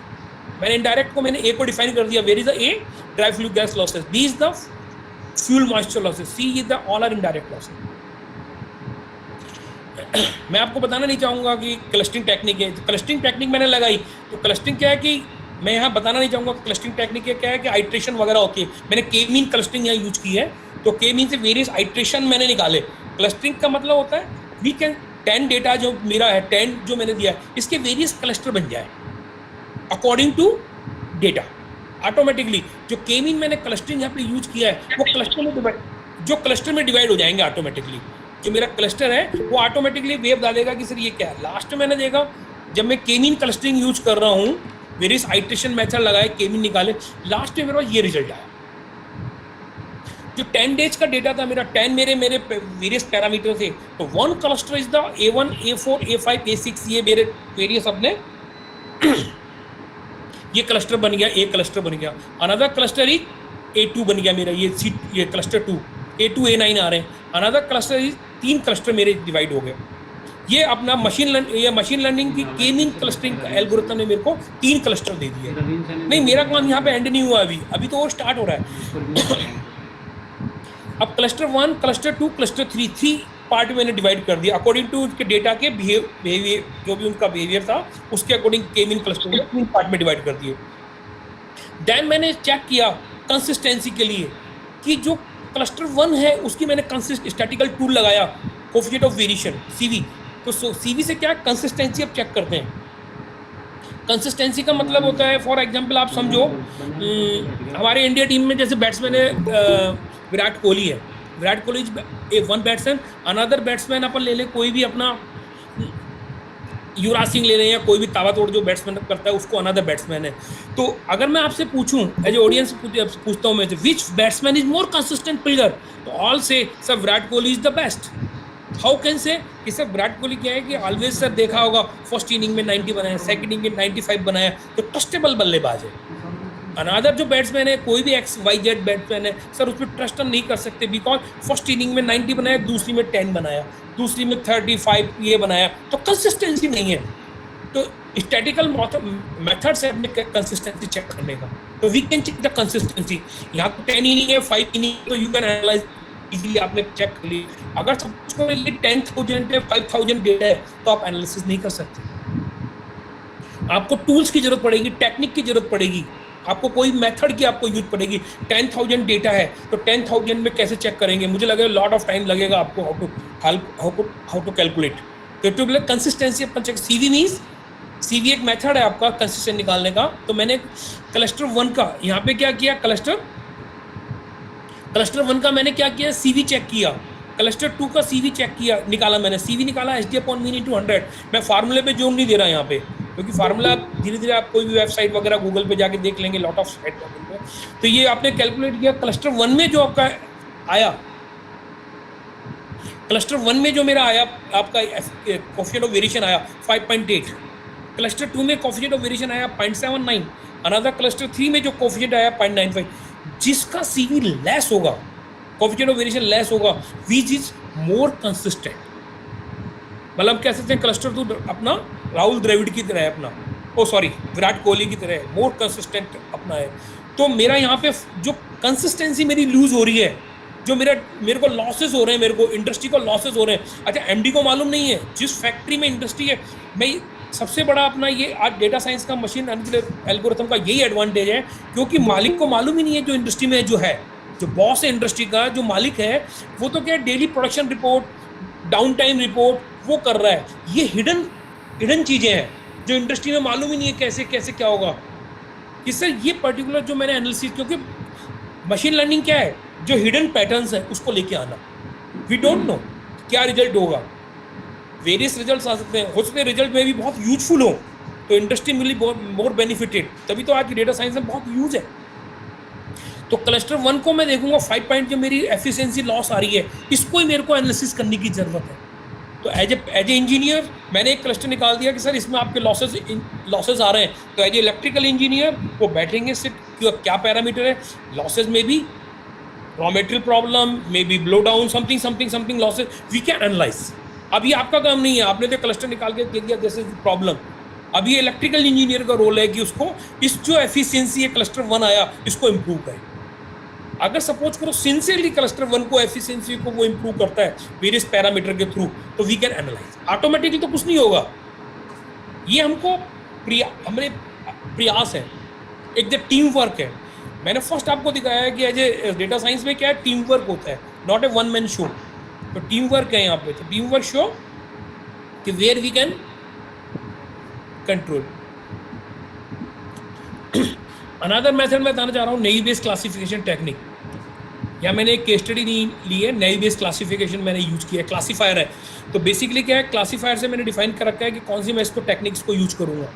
मैंने इनडायरेक्ट को मैंने A को डिफाइन कर दिया. Where is the A? Dry flue gas losses. B is the fuel moisture losses. C is the all are indirect losses. मैं आपको बताना नहीं चाहूँगा कि क्लस्टरिंग टेक्निक है. क्लस्टरिंग टेक्निक मैंने लगाई तो क्लस्टरिंग क्या है कि मैं यहाँ बताना नहीं चाहूँगा क्लस्टरिंग टेक्निक क्या है कि आइट्रेशन वगैरह होती है. मैंने के मीन क्लस्टरिंग यहाँ यूज की है. तो के मीन से वेरियस आइट्रेशन मैंने निकाले. क्लस्टरिंग का मतलब होता है वी कैन 10 डेटा जो मेरा है 10 जो मैंने दिया है इसके वेरियस क्लस्टर बन जाए अकॉर्डिंग टू डेटा ऑटोमेटिकली. जो के मीन मैंने क्लस्टरिंग यहाँ पे यूज किया है वो क्लस्टर में डिवाइड हो जाएंगे ऑटोमेटिकली. जो मेरा क्लस्टर है वो ऑटोमेटिकली वेव डालेगा कि सर ये क्या है. लास्ट में मैंने देखा जब मैं के मीन क्लस्टरिंग यूज कर रहा हूँ, वेरियस आइट्रेशन मेथड लगाए, के मीन निकाले, लास्ट में मेरे पास ये रिजल्ट आया. जो 10 डेज का डेटा था मेरा 10 मेरे वेरियस पैरामीटर थे. तो 1 cluster is the A1, A4, A5, A6. ये मेरे वेरियस अपने ये क्लस्टर बन गया, A क्लस्टर बन गया. अनदर क्लस्टर इज A2 बन गया मेरा. ये क्लस्टर 2 A2, A9 आ रहे हैं. अनदर क्लस्टर इज 3 क्लस्टर मेरे डिवाइड हो गए. ये अपना मशीन लर्निंग की के मीन क्लस्टरिंग एल्गोरिथम ने मेरे को 3 क्लस्टर दे दिए. नहीं, मेरा काम यहाँ पे एंड नहीं हुआ अभी तो वो स्टार्ट हो रहा है. अब क्लस्टर 1, क्लस्टर 2, क्लस्टर 3 पार्ट मैंने डिवाइड कर दिया अकॉर्डिंग टू उसके डेटा के बिहेवियर जो भी उनका बिहेवियर था उसके अकॉर्डिंग के मीन क्लस्टर को 3 पार्ट में डिवाइड कर दिए. देन मैंने चेक किया कंसिस्टेंसी के लिए कि जो क्लस्टर 1 है उसकी मैंने स्टैटिकल टूल लगाया, कोएफिशिएंट ऑफ वेरिएशन CV. तो CV से क्या कंसिस्टेंसी अब चेक करते हैं. कंसिस्टेंसी का मतलब होता है फॉर एग्जांपल आप समझो हमारे इंडिया टीम में जैसे बैट्समैन है विराट कोहली है. Virat Kohli is 1 batsman. Another batsman अपन ले लें कोई भी अपना युवराज सिंह ले रहे हैं या कोई भी ताबड़तोड़ जो बैट्समैन करता है उसको अनदर बैट्समैन है. तो अगर मैं आपसे पूछूं एज ए ऑडियंस पूछता हूं मैं which batsman is more consistent player, तो ऑल से sir Virat Kohli is the best. How can say कि सर विराट कोहली क्या है कि ऑलवेज सर देखा होगा फर्स्ट इनिंग में 90 बनाया, सेकंड इनिंग में 95 बनाया, तो ट्रस्टेबल बल्लेबाज है. अनदर जो बैट्समैन है कोई भी XYZ बैट्समैन है सर उस पर ट्रस्ट नहीं कर सकते बिकॉज फर्स्ट इनिंग में 90 बनाया, दूसरी में 10 बनाया, दूसरी में 35 ये बनाया, तो कंसिस्टेंसी नहीं है. तो स्टैटिकल मेथड्स है अपने कंसिस्टेंसी चेक करने का. तो we can check the consistency. यहाँ तो 10 इनिंग है, 5 इनिंग, तो यू कैन एनालाइज इजीली. आपने चेक कर ली. अगर सबको 10,000 है, 5,000 डेटा है तो आप एनालिसिस नहीं कर सकते. आपको टूल्स की जरूरत पड़ेगी, टेक्निक की जरूरत पड़ेगी, आपको कोई मेथड की आपको यूज पड़ेगी. 10,000 डेटा है तो 10,000 में कैसे चेक करेंगे. मुझे लगेगा लॉट ऑफ टाइम लगेगा आपको हाउ टू कैलकुलेट. तो टू बी कंसिस्टेंसी अपन चेक. CV एक मेथड है आपका कंसिस्टेंट निकालने का. तो मैंने क्लस्टर 1 का यहाँ पे क्या किया, क्लस्टर 1 का मैंने क्या किया, CV चेक किया. क्लस्टर 2 का CV चेक किया, निकाला मैंने. CV निकाला SD/mean × 100. मैं फार्मूले पे जोर नहीं दे रहा यहाँ पे क्योंकि फार्मूला धीरे धीरे आप कोई भी वेबसाइट वगैरह गूगल पे जाके देख लेंगे, लॉट ऑफ साइट पे. तो ये आपने कैलकुलेट किया. क्लस्टर 1 में जो आपका आया, क्लस्टर 1 में जो मेरा आया आपका कोएफिशिएंट ऑफ वेरिएशन आया 5.8. क्लस्टर 2 में कोएफिशिएंट ऑफ वेरिएशन आया 0.79. अनदर क्लस्टर 3 में जो कोएफिशिएंट आया 0.95. जिसका CV लेस होगा, कोएफिशिएंट ऑफ वेरिएशन लेस होगा, विच इज मोर कंसिस्टेंट. मतलब कह सकते हैं क्लस्टर 2 अपना राहुल द्रविड़ की तरह है अपना, ओ सॉरी विराट कोहली की तरह है, मोर कंसिस्टेंट अपना है। तो मेरा यहाँ पे जो कंसिस्टेंसी मेरी लूज हो रही है, जो मेरे को लॉसेस हो रहे हैं, मेरे को इंडस्ट्री को लॉसेस हो रहे हैं। अच्छा एमडी को मालूम नहीं है जिस फैक्ट्री में इंडस्ट्री है, मैं सबसे बड़ा अपना ये आज डेटा साइंस का मशीन एल्गोरिथम का यही एडवांटेज है, क्योंकि मालिक को मालूम ही नहीं है जो इंडस्ट्री में जो है, जो बॉस है इंडस्ट्री का, जो मालिक है वो तो क्या daily production report, down time report वो कर रहा है। ये हिडन हिडन चीजें हैं जो इंडस्ट्री में मालूम ही नहीं है कैसे कैसे क्या होगा। कि सर ये पर्टिकुलर जो मैंने एनालिसिस, क्योंकि मशीन लर्निंग क्या है, जो हिडन पैटर्न्स है उसको लेके आना। वी डोंट नो क्या रिजल्ट होगा, वेरियस रिजल्ट्स आ सकते हैं, हो सकते हैं रिजल्ट में भी बहुत यूजफुल हो तो इंडस्ट्री में मोर बेनिफिटेड, तभी तो आज की डेटा साइंस में बहुत यूज है। तो क्लस्टर 1 को मैं देखूंगा 5 पॉइंट जो मेरी एफिशिएंसी लॉस आ रही है, इसको ही मेरे को एनालिसिस करने की जरूरत है। तो एज ए इंजीनियर मैंने एक क्लस्टर निकाल दिया कि सर इसमें आपके लॉसेस आ रहे हैं, तो एज ए इलेक्ट्रिकल इंजीनियर वो बैठेंगे सिर्फ क्या पैरामीटर है, लॉसेज में भी raw material problem, may be blow down, something something something losses we can analyse. अब ये आपका काम नहीं है, आपने तो क्लस्टर निकाल के दे दिया दिस इज प्रॉब्लम। अब ये इलेक्ट्रिकल इंजीनियर का रोल है कि उसको इस जो एफिशिएंसी है क्लस्टर 1 आया इसको इम्प्रूव करे। अगर सपोज करो सिंसियरली क्लस्टर 1 को एफिशिएंसी को वो इम्प्रूव करता है वेरियस पैरामीटर के थ्रू, तो वी कैन एनालाइज। ऑटोमेटिकली तो कुछ नहीं होगा, ये हमको हमारे प्रयास है, एक जो टीम वर्क है। मैंने फर्स्ट आपको दिखाया है कि एज ए डेटा साइंस में क्या है, टीम वर्क होता है, not a one man show. तो टीम वर्क है यहाँ पे, तो टीम वर्क शो कि where we can control. Another method मैं बताना चाह रहा हूँ, नेवी बेस्ड क्लासिफिकेशन टेक्निक। या मैंने एक केस स्टडी ली है, नेवी बेस्ड क्लासिफिकेशन मैंने यूज किया है, क्लासीफायर है। तो बेसिकली क्या है, क्लासीफायर से मैंने डिफाइन कर रखा है कि कौन सी मैं इसको टेक्निक्स को यूज करूंगा।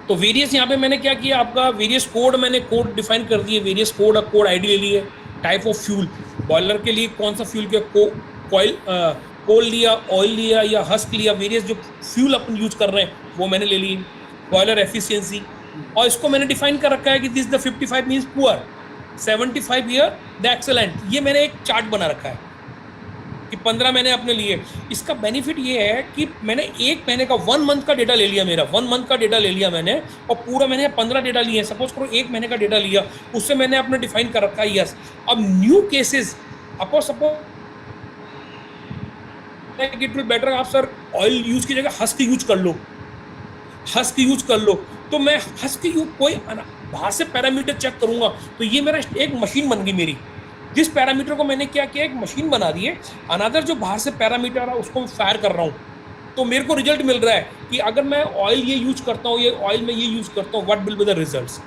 तो वेरियस यहाँ पे मैंने क्या किया, आपका वेरियस कोड मैंने कोड डिफाइन कर दिए, वेरियस कोड आईडी ले लिए। टाइप ऑफ फ्यूल, बॉयलर के लिए कौन सा फ्यूल के कोल लिया, ऑयल लिया या हस्क लिया, वेरियस जो फ्यूल अपन यूज कर रहे हैं वो मैंने ले लिए। बॉयलर एफिशिएंसी, और इसको मैंने डिफाइन कर रखा है कि this the 55 means poor, 75 year the excellent. ये मैंने एक चार्ट बना रखा है कि 15 मैंने अपने लिए। इसका बेनिफिट ये है कि मैंने एक महीने का 1 मंथ का डेटा ले लिया, मेरा 1 मंथ का डेटा ले लिया मैंने, और पूरा मैंने 15 डेटा लिए। सपोज करो 1 महीने का डेटा लिया, उससे मैंने अपने डिफाइन कर रखा है यस। अब new cases suppose it will better, आप सर ऑयल यूज की जगह हस्क यूज कर लो, हस्क यूज कर लो। तो मैं हस्क यूज कोई बाहर से पैरामीटर चेक करूंगा, तो ये मेरा एक मशीन बन गई मेरी। जिस पैरामीटर को मैंने क्या किया, एक मशीन बना दी है, अनदर जो बाहर से पैरामीटर है उसको मैं फायर कर रहा हूँ, तो मेरे को रिजल्ट मिल रहा है कि अगर मैं ऑयल ये यूज करता हूँ, ये ऑयल में ये यूज करता हूँ, what will be the results.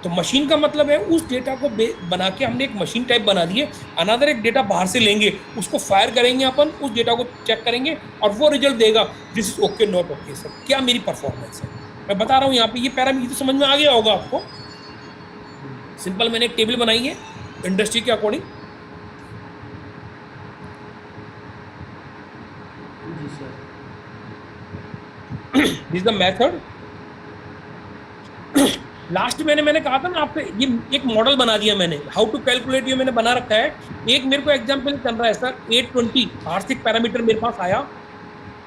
तो मशीन का मतलब है उस डेटा को बना के हमने एक मशीन टाइप बना दी है। अनदर एक डेटा बाहर से लेंगे, उसको फायर करेंगे अपन, उस डेटा को चेक करेंगे और वो रिजल्ट देगा this is okay not okay. Sir क्या मेरी परफॉर्मेंस है, मैं बता रहा हूँ यहाँ पे। ये पैरामीटर तो समझ में आ गया होगा आपको। सिंपल मैंने एक टेबल बनाई है इंडस्ट्री के according. This the method. Last मैंने कहा था ना आपको, ये एक मॉडल बना दिया मैंने, हाउ टू कैलकुलेट, ये मैंने बना रखा है। एक मेरे को एग्जांपल चल रहा है सर, 820 आर्थिक पैरामीटर मेरे पास आया,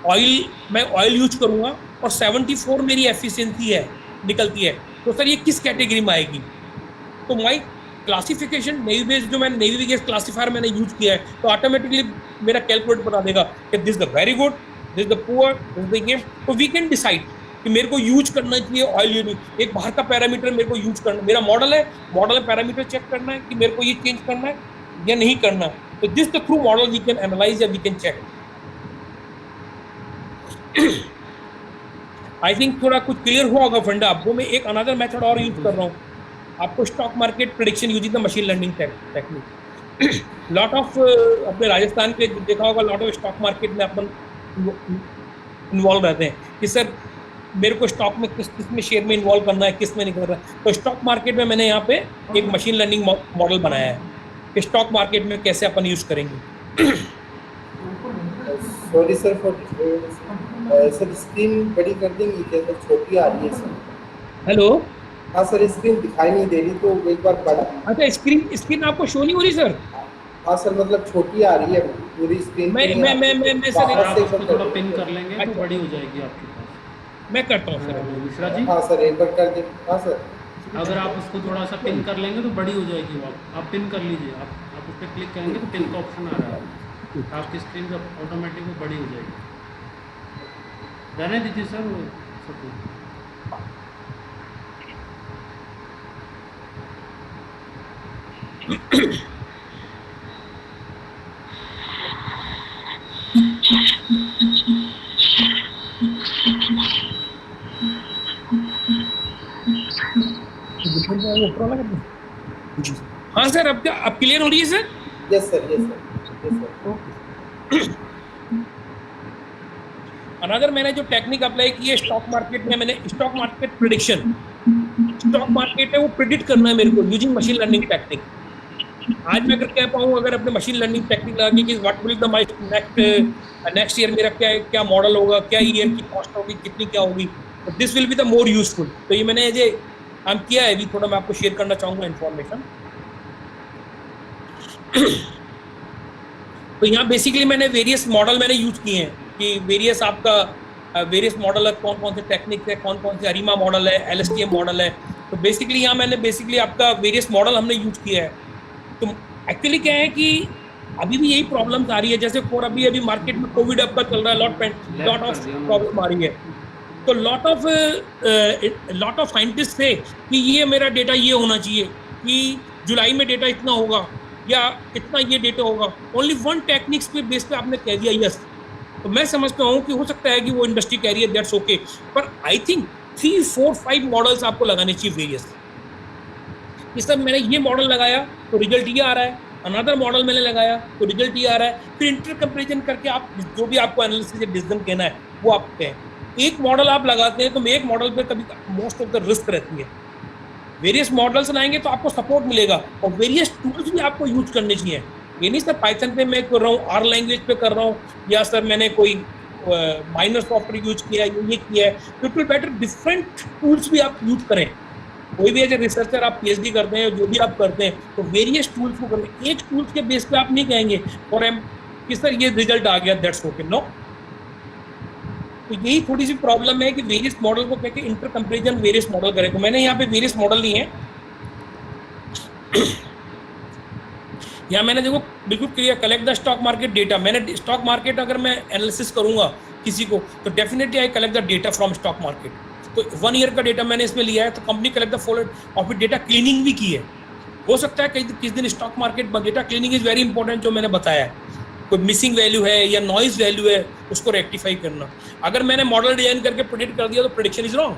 ऑयल मैं ऑयल यूज करूंगा और 74 मेरी एफिशिएंसी है निकलती है। तो सर ये किस कैटेगरी में आएगी? तो माई क्लासिफिकेशन नेवी बेस्ड, जो मैंने नेवी बेस्ड क्लासीफायर मैंने यूज किया है, तो ऑटोमेटिकली मेरा कैलकुलेट बता देगा कि this the very good, this the poor, this the game. तो वी कैन डिसाइड कि मेरे को यूज करना चाहिए ऑयल यूज, एक बाहर का पैरामीटर मेरे को यूज करना, मेरा मॉडल है, मॉडल में पैरामीटर चेक करना है कि मेरे को ये चेंज करना है या नहीं करना। तो this the through model we can analyze या we can check. I think थोड़ा कुछ क्लियर हुआ होगा फंडा आपको। मैं एक अनदर मेथड और यूज कर रहा हूँ आपको, stock market prediction using the machine learning technique. Lot of अपने राजस्थान पे देखा होगा, लॉट ऑफ स्टॉक मार्केट में अपन इन्वॉल्व रहते हैं कि सर मेरे को स्टॉक में किस में शेयर में इन्वॉल्व करना है, किस में नहीं कर रहा है। तो स्टॉक मार्केट में मैंने यहाँ पे एक मशीन लर्निंग मॉडल बनाया है कि स्टॉक मार्केट में कैसे अपन यूज करेंगे।
सॉरी सर सर स्क्रीन बड़ी कर देंगे क्या सर, छोटी आ रही है सर।
हेलो,
हाँ सर स्क्रीन दिखाई नहीं दे रही, तो एक बार बड़ा।
अच्छा स्क्रीन आपको शो नहीं हो रही सर?
हाँ सर, मतलब छोटी आ रही है पूरी स्क्रीन पे नहीं आ रही।
मैं सर
अगर
वापस
आप
से एक
उसको
बार
थोड़ा
कर
पिन
दीजिए।
कर लेंगे तो
अच्छा,
बड़ी हो जाएगी आपके पास।
मैं करता हूँ सर अभी।
मिश्रा जी,
हाँ सर, एक बार कर दीजिए। हाँ सर।
अगर आप उसको थोड़ा सा पिन कर लेंगे तो बड़ी हो जाएगी वो। आप पिन कर लीजिए, आप उस पर क्लिक करेंगे तो पिन का ऑप्शन आ रहा है, आपकी स्क्रीन पे ऑटोमेटिक वो बड़ी हो जाएगी। रहने दीजिए सर वो सब कुछ।
हाँ सर, अब क्लियर हो रही है sir?
Yes sir, yes sir, yes sir.
Okay. Another मैंने जो टेक्निक अप्लाई की है स्टॉक मार्केट में, मैंने stock market prediction, stock market है वो प्रिडिक्ट करना है मेरे को यूजिंग मशीन लर्निंग टेक्निक। आज मैं अगर कह पाऊँ, अगर अपने मशीन लर्निंग टेक्निक लगा के कि what will the my next year मेरा क्या क्या मॉडल होगा, क्या ईयर की कॉस्ट होगी, कितनी क्या होगी, तो this will be the more useful. तो ये मैंने ये काम किया है, अभी थोड़ा मैं आपको शेयर करना चाहूंगा इन्फॉर्मेशन। तो यहाँ बेसिकली मैंने वेरियस मॉडल मैंने यूज किए हैं कि वेरियस आपका वेरियस मॉडल है, कौन कौन से टेक्निक है, कौन कौन से अरीमा मॉडल है, एलएसटीएम मॉडल है। तो बेसिकली यहाँ मैंने बेसिकली आपका वेरियस मॉडल हमने यूज किया है। तो एक्चुअली क्या है कि अभी भी यही प्रॉब्लम्स आ रही है, जैसे और अभी अभी मार्केट में कोविड आपका चल रहा है, लॉट ऑफ प्रॉब्लम आ रही है। तो लॉट ऑफ साइंटिस्ट थे कि ये मेरा डेटा ये होना चाहिए कि जुलाई में डेटा इतना होगा या इतना ये डेटा होगा। ओनली वन टेक्निक्स पे बेस पे आपने कह दिया यस, तो मैं समझता हूँ कि हो सकता है कि वो इंडस्ट्री कह रही है दैट्स ओके, पर आई थिंक 3, 4, 5 मॉडल्स आपको लगाने चाहिए वेरियस। इस सब मैंने ये मॉडल लगाया तो रिजल्ट ये आ रहा है, अनदर मॉडल मैंने लगाया तो रिजल्ट ये आ रहा है, फिर इंटर कंपेरिजन करके आप जो भी आपको एनालिसिस या डिसीजन कहना है वो आप कहें। एक मॉडल आप लगाते हैं तो एक मॉडल पे कभी मोस्ट ऑफ द रिस्क रहती है। वेरियस मॉडल्स लाएंगे तो आपको सपोर्ट मिलेगा और वेरियस टूल्स भी आपको यूज करने चाहिए। ये नहीं सर पाइथन पे मैं कर रहा हूँ, आर लैंग्वेज पे कर रहा हूँ, या सर मैंने कोई माइनर सॉफ्टवेयर यूज किया है, ये किया है। It will better different tools भी आप यूज करें। कोई भी एज ए रिसर्चर आप पीएचडी करते हैं, जो भी आप करते हैं, तो वेरियस टूल्स को करें। एक टूल्स के बेस पे आप नहीं कहेंगे और एम कि सर ये रिजल्ट आ गया दैट्स ओके, नो। तो यही थोड़ी सी प्रॉब्लम है कि वेरियस मॉडल को कह के इंटर कंपेरिजन वेरियस मॉडल करें। तो मैंने यहाँ पे वेरियस मॉडल लिए हैं। यहाँ मैंने देखो बिल्कुल clear, collect the stock market data. मैंने स्टॉक मार्केट अगर मैं एनालिसिस करूंगा किसी को तो definitely I collect the data from stock market. तो 1 ईयर का डेटा मैंने इसमें लिया है, तो कंपनी कलेक्ट द फॉलोइंग और फिर डेटा क्लीनिंग भी की है। हो सकता है किस दिन स्टॉक मार्केट में data cleaning is very important, जो मैंने बताया है। कोई मिसिंग वैल्यू है या नॉइज वैल्यू है उसको रेक्टिफाई करना। अगर मैंने मॉडल डिजाइन करके प्रेडिक्ट कर दिया तो prediction is wrong.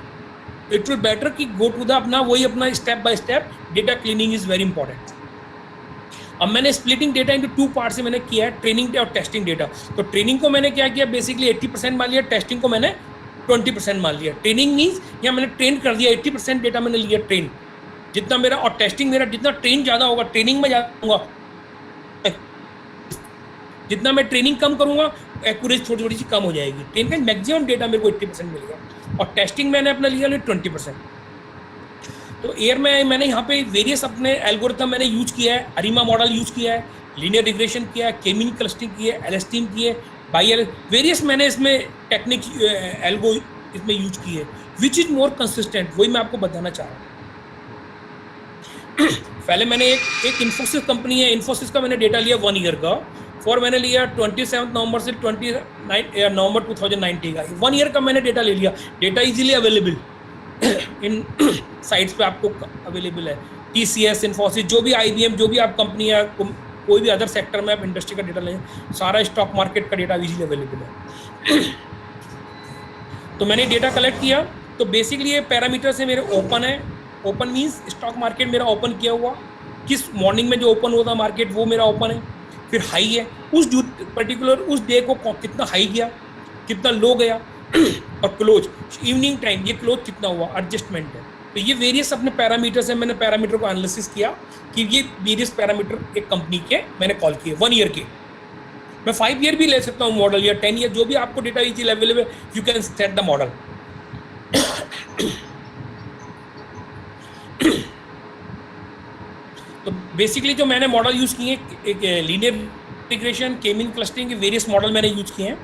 It will better कि गो टू द अपना वही अपना step by step data cleaning is very important. अब मैंने स्प्लिटिंग डेटा इनटू 2 पार्ट से मैंने किया है, ट्रेनिंग और टेस्टिंग डेटा। तो ट्रेनिंग को मैंने क्या किया, बेसिकली 80% मान लिया, टेस्टिंग को मैंने 20% मान लिया। ट्रेनिंग मीन्स या मैंने ट्रेन कर दिया, 80% डेटा मैंने लिया ट्रेन जितना मेरा, और टेस्टिंग मेरा जितना ट्रेन ज़्यादा होगा ट्रेनिंग में जाऊँगा, जितना मैं ट्रेनिंग कम करूँगा एक्यूरेसी थोड़ी थोड़ी सी कम हो जाएगी। ट्रेन का मैक्सिमम डेटा मेरे को 80% मिलेगा और टेस्टिंग मैंने अपना लिया 20%। तो एयर में मैंने यहाँ पे वेरियस अपने एल्गोरिथम मैंने यूज किया है, अरीमा मॉडल यूज किया है, लीनियर रिग्रेशन किया है, के मीन क्लस्टरिंग की है, एलएसटीएम की है, बाई वेरियस मैंने इसमें टेक्निक एल्गो इसमें यूज की है, विच इज मोर कंसिस्टेंट, वही मैं आपको बताना चाह रहा हूँ। पहले मैंने एक इन्फोसिस कंपनी है, इन्फोसिस का मैंने डेटा लिया 1 ईयर का, फॉर मैंने लिया 27 नवंबर से 29 नवंबर 2019 का। 1 ईयर का मैंने डेटा ले लिया। Data easily available in sites पे आपको अवेलेबल है। टीसीएस, इन्फोसिस, जो भी आईबीएम, जो भी आप कंपनी है, कोई भी अदर सेक्टर में आप इंडस्ट्री का डेटा लें, सारा स्टॉक मार्केट का डेटा इजीली अवेलेबल है। तो मैंने डेटा कलेक्ट किया। तो बेसिकली ये पैरामीटर से मेरे ओपन है। ओपन मीन्स स्टॉक मार्केट मेरा ओपन किया हुआ, किस मॉर्निंग में जो ओपन होता मार्केट वो मेरा ओपन है। फिर हाई है, उस पर्टिकुलर उस डे को कितना हाई गया, कितना लो गया, और क्लोज इवनिंग टाइम ये क्लोज कितना हुआ, एडजस्टमेंट है। तो ये वेरियस अपने पैरामीटर से मैंने पैरामीटर को एनालिसिस किया कि ये वेरियस पैरामीटर एक कंपनी के मैंने कॉल किए 1 ईयर के। मैं 5 ईयर भी ले सकता हूँ मॉडल, या 10 ईयर, जो भी आपको data easy available, you can set the model. तो बेसिकली जो मैंने मॉडल यूज किए हैं, एक लीनियर रिग्रेशन, के मीन क्लस्टरिंग के वेरियस मॉडल मैंने यूज किए हैं।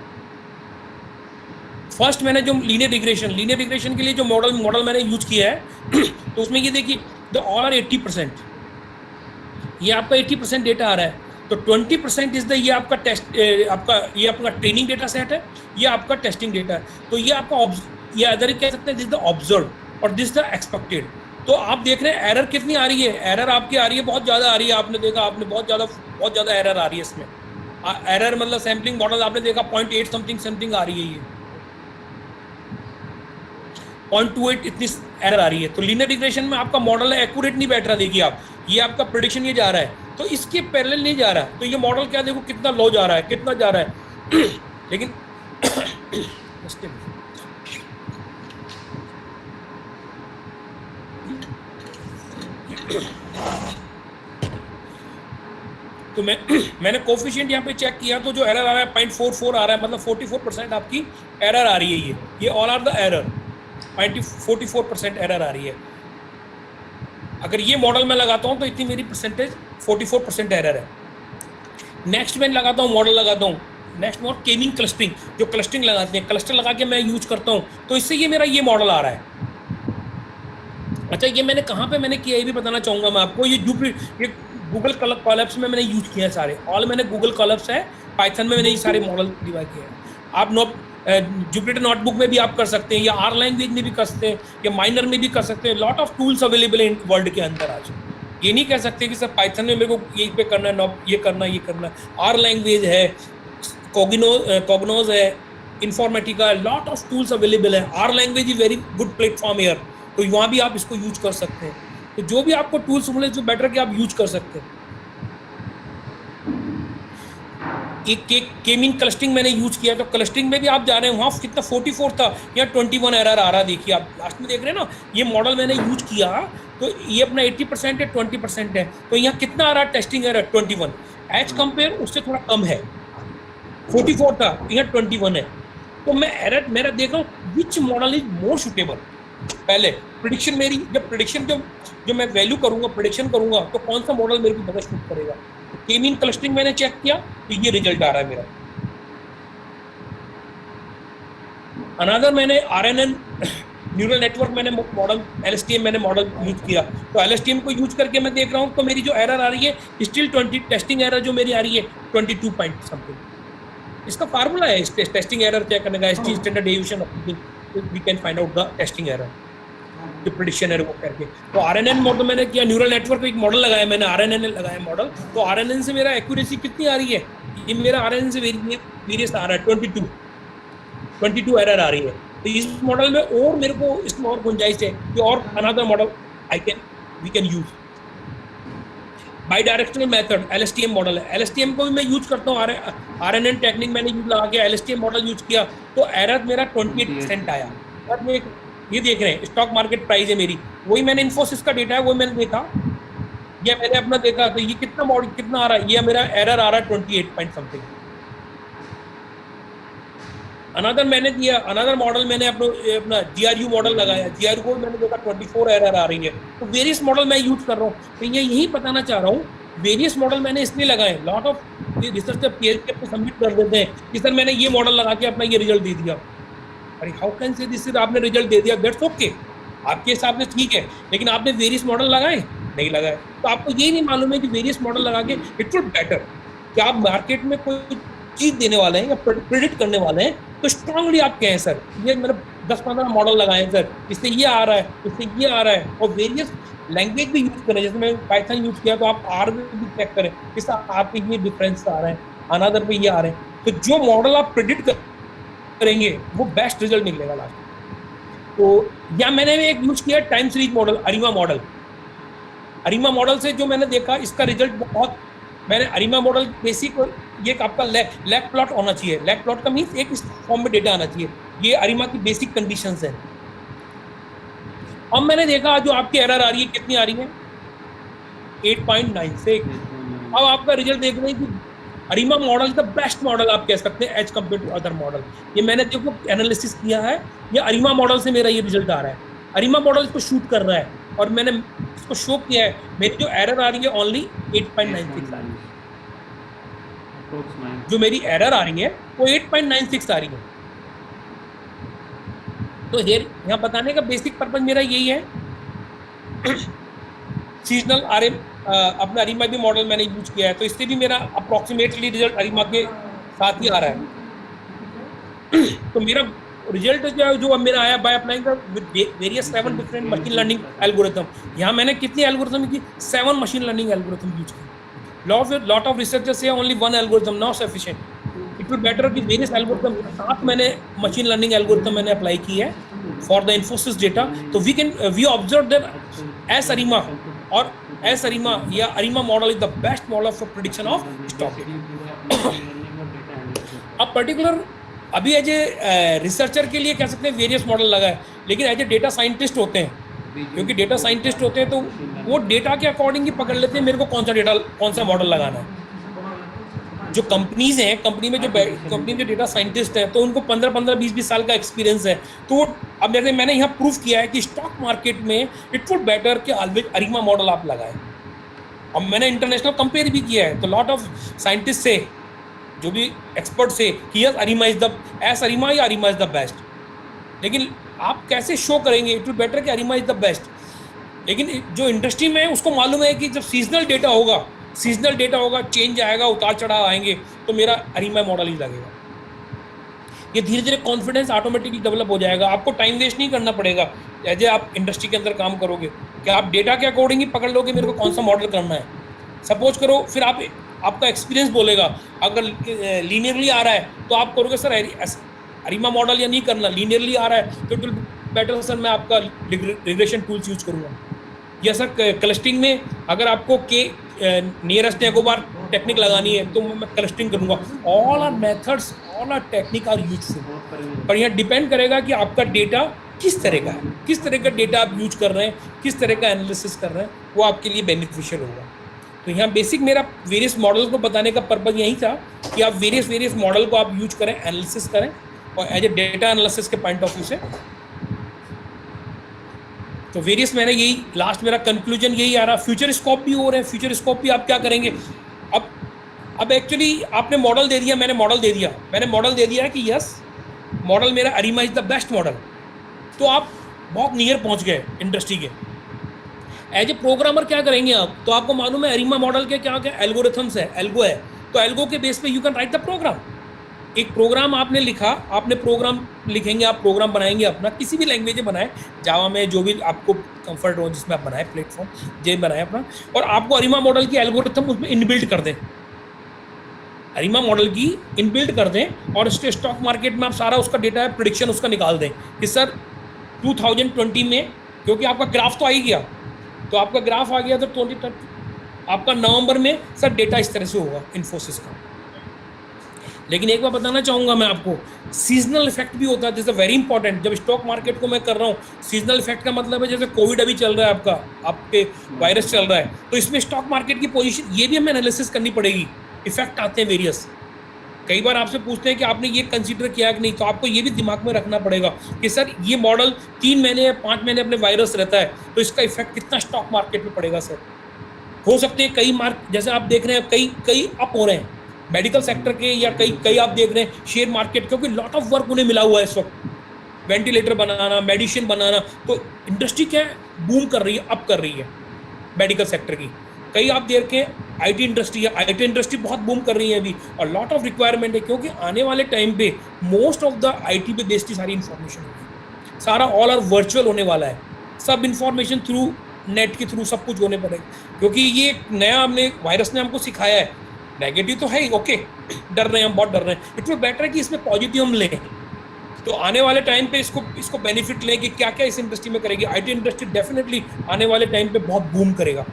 फर्स्ट मैंने जो लीनियर रिग्रेशन के लिए जो मॉडल मैंने यूज किया है तो उसमें ये देखिए द ऑल आर 80%, ये आपका 80% डेटा आ रहा है। तो 20% इज द ये आपका टेस्ट, ये आपका ट्रेनिंग डेटा सेट है, ये आपका टेस्टिंग डेटा है। तो ये आपका ये अदर कह सकते हैं दिस द ऑब्जर्व और दिस द एक्सपेक्टेड। तो आप देख रहे हैं एरर कितनी आ रही है, एरर आपकी आ रही है बहुत ज़्यादा आ रही है। आपने देखा, आपने बहुत ज़्यादा एरर आ रही है इसमें। एरर मतलब सैम्पलिंग मॉडल आपने देखा 0.8 समथिंग आ रही है, ये 0.28 इतनी एरर आ रही है। तो लीनियर रिग्रेशन में आपका मॉडल एक्यूरेट नहीं बैठ रहा। देखिए आप, ये आपका प्रेडिक्शन ये जा रहा है तो इसके पैरेलल नहीं जा रहा। तो ये मॉडल क्या देखो कितना लो जा रहा है, कितना जा रहा है लेकिन तो मैंने कोफिशिएंट यहाँ पे चेक किया तो जो एरर आ रहा है 0.44 आ रहा है, मतलब 44% आपकी एरर आ रही है। ये all are the error 44% error आ रही है। अगर ये मॉडल मैं लगाता हूँ तो इतनी मेरी परसेंटेज 44% एरर है। नेक्स्ट मैं लगाता हूँ नेक्स्ट मॉडल के मीन क्लस्टरिंग, जो क्लस्टरिंग लगाते हैं, क्लस्टर लगा के मैं यूज करता हूँ तो इससे ये मेरा ये मॉडल आ रहा है। अच्छा, ये मैंने कहाँ पे मैंने किया ये भी बताना चाहूँगा मैं आपको। ये गूगल कॉलैप्स में मैंने यूज किया है सारे, ऑल मैंने गूगल कॉलैप्स है, पाइथन में मैंने ये सारे मॉडल डिवाइड किए हैं। आप जुपिटर नोटबुक में भी आप कर सकते हैं, या आर लैंग्वेज में भी कर सकते हैं, या माइनर में भी कर सकते हैं। लॉट ऑफ टूल्स अवेलेबल है वर्ल्ड के अंदर आज। ये नहीं कह सकते कि सर पाइथन में मेरे को ये पे करना है, ये करना है। आर लैंग्वेज है, कॉग्नोज है, Informatica, lot of tools available है। R language is very good platform here, तो वहाँ भी आप इसको यूज कर सकते हैं। तो जो भी आपको टूल्स मिले जो बेटर के आप यूज कर सकते हैं। एक के मीन क्लस्टरिंग मैंने यूज किया, तो क्लस्टरिंग में भी आप जा रहे हैं, वहाँ कितना 44 था, यहाँ 21 एरर आ रहा है। देखिए आप लास्ट में देख रहे हैं ना, ये मॉडल मैंने यूज किया तो ये अपना 80% है, 20% है, तो यहाँ कितना आ रहा है टेस्टिंग एरर 21। एज कंपेयर उससे थोड़ा कम है, 44 था, यहाँ 21 है। तो मैं एरर मेरा देख रहा हूँ which model is more suitable. पहले प्रेडिक्शन मेरी, जब प्रेडिक्शन जो मैं वैल्यू करूंगा, प्रेडिक्शन करूंगा, तो कौन सा मॉडल मेरे को ज़्यादा शूट करेगा। तो के मीन क्लस्टरिंग मैंने चेक किया तो ये रिजल्ट आ रहा है मेरा। अनदर मैंने RNN न्यूरल नेटवर्क मैंने मॉडल, LSTM मैंने मॉडल यूज किया। तो LSTM को यूज करके मैं देख रहा हूँ तो मेरी जो एरर आ रही है स्टिल 20, टेस्टिंग एरर जो मेरी आ रही है 22 पॉइंट समथिंग। इसका फार्मूला है टेस्टिंग एरर चेक करने का, standard deviation we can find out the testing error, जो प्रेडिक्शन एरर वो करके। तो RNN मॉडल मैंने किया, न्यूरल नेटवर्क एक मॉडल लगाया मैंने, RNN लगाया मॉडल। तो RNN से मेरा एक्यूरेसी कितनी आ रही है, ये मेरा RNN से वेरियस आ रहा है 22 एरर आ रही है। तो इस मॉडल में और मेरे को इसमें और गुंजाइश है कि और another model we can use. Bidirectional method LSTM model है, LSTM को भी मैं यूज करता हूँ। RNN टेक्निक मैंने यूज लगा के LSTM मॉडल यूज किया तो एरर मेरा 28% आया। और मैं ये देख रहे हैं स्टॉक मार्केट प्राइस है मेरी, वही मैंने इन्फोसिस का डेटा है वो मैंने देखा, ये मैंने अपना देखा तो ये कितना मॉडल कितना आ रहा है, ये मेरा एरर आ रहा है 28 पॉइंट समथिंग। अनदर मॉडल मैंने अपना GRU मॉडल लगाया, GRU को मैंने देखा 24 एरर आ रही है। तो वेरियस मॉडल मैं यूज कर रहा हूँ। तो ये यही बताना चाह रहा हूँ, वेरियस मॉडल मैंने इसलिए लगाए। लॉट ऑफ रिसर्च पेयर पे सबमिट कर देते हैं कि सर मैंने ये मॉडल लगा के अपना ये रिजल्ट दे दिया। अरे हाउ कैन से दिस, आपने रिजल्ट दे दिया, दैट्स ओके, आपके हिसाब से ठीक है, लेकिन आपने वेरियस मॉडल लगाए नहीं लगाए। तो आपको ये नहीं मालूम है कि वेरियस मॉडल लगा के इट वुड बेटर कि आप मार्केट में कोई चीज देने वाले हैं या प्रेडिक्ट करने वाले हैं तो स्ट्रांगली आप कहें सर ये मेरे 10-15 मॉडल लगाए हैं सर, इससे ये आ रहा है, इससे ये आ रहा है। और वेरियस लैंग्वेज भी यूज करें, जैसे मैं पाइथन यूज किया तो आप R में भी चेक करें इससे आपके ये डिफरेंस आ रहे हैं, अनदर पे ये आ रहे हैं। तो जो मॉडल आप प्रेडिक्ट करेंगे वो बेस्ट रिजल्ट निकलेगा लास्ट। तो या मैंने एक यूज किया time series model, ARIMA model से जो मैंने देखा इसका रिजल्ट बहुत, मैंने अरिमा मॉडल बेसिक, ये आपका लैग प्लॉट होना चाहिए। लैग प्लॉट का मीन्स एक इस फॉर्म में डेटा आना चाहिए। ये अरिमा की बेसिक कंडीशंस है। अब मैंने देखा जो आपकी एरर आ रही है कितनी आ रही है 8.9 से। अब आपका रिजल्ट देख रहे हैं कि ARIMA model the best model आप कह सकते हैं as compare to other model. ये मैंने देखो एनालिसिस किया है, ये अरिमा मॉडल से मेरा ये रिजल्ट आ रहा है। अरिमा मॉडल इसको शूट कर रहा है और मैंने इसको शो किया है, मेरी जो एरर आ रही है ओनली 8.96 आ रही है,
अप्रोक्स 9.
जो मेरी एरर आ रही है वो 8.96 आ रही है। तो यहाँ बताने का बेसिक पर्पज मेरा यही है, सीजनल आरएम अपना अरीमा भी मॉडल मैंने यूज किया है, तो इससे भी मेरा अप्रोक्सीमेटली रिजल्ट अरीमा के साथ ही आ रहा है। तो मेरा रिजल्ट जो अब मेरा आया by applying the various 7 different machine learning algorithm. यहाँ मैंने कितनी एल्गोरिथम की? 7 मशीन लर्निंग एल्गोरिथम यूज की। लॉट ऑफ रिसर्चर्स से only 1 algorithm not sufficient. It will better कि वेरियस एल्गोरिथम, 7 मैंने मशीन लर्निंग एल्गोरिथम मैंने अप्लाई की है फॉर द इन्फोसिस डेटा। तो we observe that S ARIMA और एस अरीमा या ARIMA model is the best model for prediction of stock. अब particular अभी एज ए रिसर्चर के लिए कह सकते हैं वेरियस मॉडल लगा है, लेकिन एज ए डेटा साइंटिस्ट होते हैं, क्योंकि डेटा साइंटिस्ट होते हैं तो वो डेटा के अकॉर्डिंग ही पकड़ लेते हैं मेरे को कौन सा मॉडल लगाना है। जो कंपनीज हैं, कंपनी में जो डेटा साइंटिस्ट हैं, तो उनको 15 20 साल का एक्सपीरियंस है। तो अब जैसे मैंने यहाँ प्रूफ किया है कि स्टॉक मार्केट में इट वुड बेटर कि ऑलवेज अरीमा मॉडल आप लगाएं। अब मैंने इंटरनेशनल कंपेयर भी किया है, तो लॉट ऑफ साइंटिस्ट से, जो भी एक्सपर्ट से कि yes अरीमा is the S ARIMA या अरीमा इज द बेस्ट, लेकिन आप कैसे शो करेंगे इट विल बेटर कि अरीमा इज द बेस्ट। लेकिन जो इंडस्ट्री में है उसको मालूम है कि जब सीजनल डेटा होगा, चेंज आएगा, उतार चढ़ाव आएंगे, तो मेरा अरीमा मॉडल ही लगेगा। ये धीरे धीरे कॉन्फिडेंस ऑटोमेटिकली डेवलप हो जाएगा, आपको टाइम वेस्ट नहीं करना पड़ेगा। जैसे आप इंडस्ट्री के अंदर काम करोगे, क्या आप डेटा के अकॉर्डिंग ही पकड़ लोगे मेरे को कौन सा मॉडल करना है। सपोज करो, फिर आपका एक्सपीरियंस बोलेगा, अगर लीनियरली आ रहा है तो आप करोगे सर अरीमा मॉडल या नहीं करना, लीनियरली आ रहा है तो इट विल बेटर सर मैं आपका रिग्रेशन टूल्स यूज करूँगा, या सर क्लस्टरिंग में अगर आपको के नियरेस्ट एगोबार टेक्निक लगानी है तो मैं क्लस्टरिंग करूँगा। All are methods, all are technique are useful, पर यह डिपेंड करेगा कि आपका डेटा किस तरह का है, किस तरह का डेटा आप यूज कर रहे हैं, किस तरह का एनालिसिस कर रहे हैं, वो आपके लिए बेनिफिशियल होगा। तो यहाँ बेसिक मेरा वेरियस मॉडल को बताने का पर्पज यही था कि आप वेरियस मॉडल को आप यूज करें, एनालिसिस करें, और एज ए डेटा एनालिसिस के पॉइंट ऑफ व्यू से। तो वेरियस मैंने यही लास्ट मेरा कंक्लूजन यही आ रहा। फ्यूचर स्कोप भी हो रहे हैं, फ्यूचर स्कोप भी आप क्या करेंगे। अब एक्चुअली आपने मॉडल दे दिया, मैंने मॉडल दे दिया कि यस मॉडल मेरा अरीमा इज द बेस्ट मॉडल, तो आप बहुत नियर पहुंच गए इंडस्ट्री के। एज ए प्रोग्रामर क्या करेंगे आप, तो आपको मालूम है अरीमा मॉडल के क्या क्या एल्गोरिथम्स है, एल्गो है, तो एल्गो के बेस पे you can write the program. एक प्रोग्राम आपने लिखा, आपने प्रोग्राम लिखेंगे, आप प्रोग्राम बनाएंगे अपना, किसी भी लैंग्वेज में बनाए, जावा में जो भी आपको कंफर्ट हो जिसमें आप बनाए, प्लेटफॉर्म जे बनाए अपना, और आपको अरीमा मॉडल की एल्गोरिथम उसमें इनबिल्ट कर दें, अरीमा मॉडल की इनबिल्ट कर दें, और स्टॉक मार्केट में आप सारा उसका डेटा है, प्रेडिक्शन उसका निकाल दें कि सर 2020 में, क्योंकि आपका ग्राफ तो आ ही गया, तो आपका ग्राफ आ गया तो 2030 आपका नवंबर में सर डेटा इस तरह से होगा इन्फोसिस का। लेकिन एक बार बताना चाहूँगा मैं आपको, सीजनल इफेक्ट भी होता है, दिस इज वेरी इंपॉर्टेंट। जब स्टॉक मार्केट को मैं कर रहा हूँ, सीजनल इफेक्ट का मतलब है जैसे कोविड अभी चल रहा है, आपके वायरस चल रहा है, तो इसमें स्टॉक मार्केट की पोजीशन ये भी हमें एनालिसिस करनी पड़ेगी। इफेक्ट आते हैं वेरियस, कई बार आपसे पूछते हैं कि आपने ये कंसीडर किया कि नहीं, तो आपको ये भी दिमाग में रखना पड़ेगा कि सर ये मॉडल 3 महीने या 5 महीने अपने वायरस रहता है, तो इसका इफेक्ट कितना स्टॉक मार्केट में पड़ेगा सर। हो सकते हैं कई जैसे आप देख रहे हैं कई अप हो रहे हैं मेडिकल सेक्टर के, या कई आप देख रहे हैं शेयर मार्केट, क्योंकि लॉट ऑफ वर्क उन्हें मिला हुआ है इस वक्त, वेंटिलेटर बनाना, मेडिसिन बनाना, तो इंडस्ट्री क्या है बूम कर रही है, अप कर रही है मेडिकल सेक्टर की। कई आप देख के आईटी इंडस्ट्री है, आईटी इंडस्ट्री बहुत बूम कर रही है अभी, और लॉट ऑफ रिक्वायरमेंट है, क्योंकि आने वाले टाइम पे मोस्ट ऑफ द आईटी पे बेस्ड सारी इंफॉर्मेशन होगी, सारा ऑल आर वर्चुअल होने वाला है, सब इंफॉर्मेशन थ्रू नेट के थ्रू सब कुछ होने पड़ेगा, क्योंकि ये नया हमने वायरस ने हमको सिखाया है। नेगेटिव तो है ही, ओके डर रहे हैं हम, बहुत डर रहे हैं, इट विल बेटर है कि इसमें पॉजिटिव हम लें, तो आने वाले टाइम पे इसको बेनिफिट लें कि क्या क्या इस इंडस्ट्री में करेगी। आईटी इंडस्ट्री डेफिनेटली आने वाले टाइम पे बहुत बूम करेगा,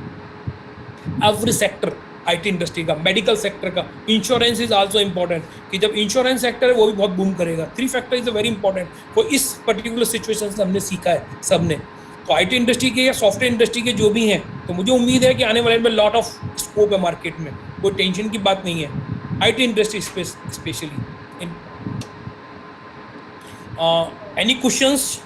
एवरी सेक्टर आईटी इंडस्ट्री का, मेडिकल सेक्टर का, इंश्योरेंस इज आल्सो इंपॉर्टेंट, कि जब इंश्योरेंस सेक्टर है वो भी बहुत बूम करेगा। 3 फैक्टर इज वेरी इंपॉर्टेंट, तो इस पर्टिकुलर सिचुएशन से हमने सीखा है सबने। तो आईटी इंडस्ट्री के या सॉफ्टवेयर इंडस्ट्री के जो भी हैं, तो मुझे उम्मीद है कि आने वाले में लॉट ऑफ स्कोप है मार्केट में, कोई टेंशन की बात नहीं है IT industry specially. Any questions?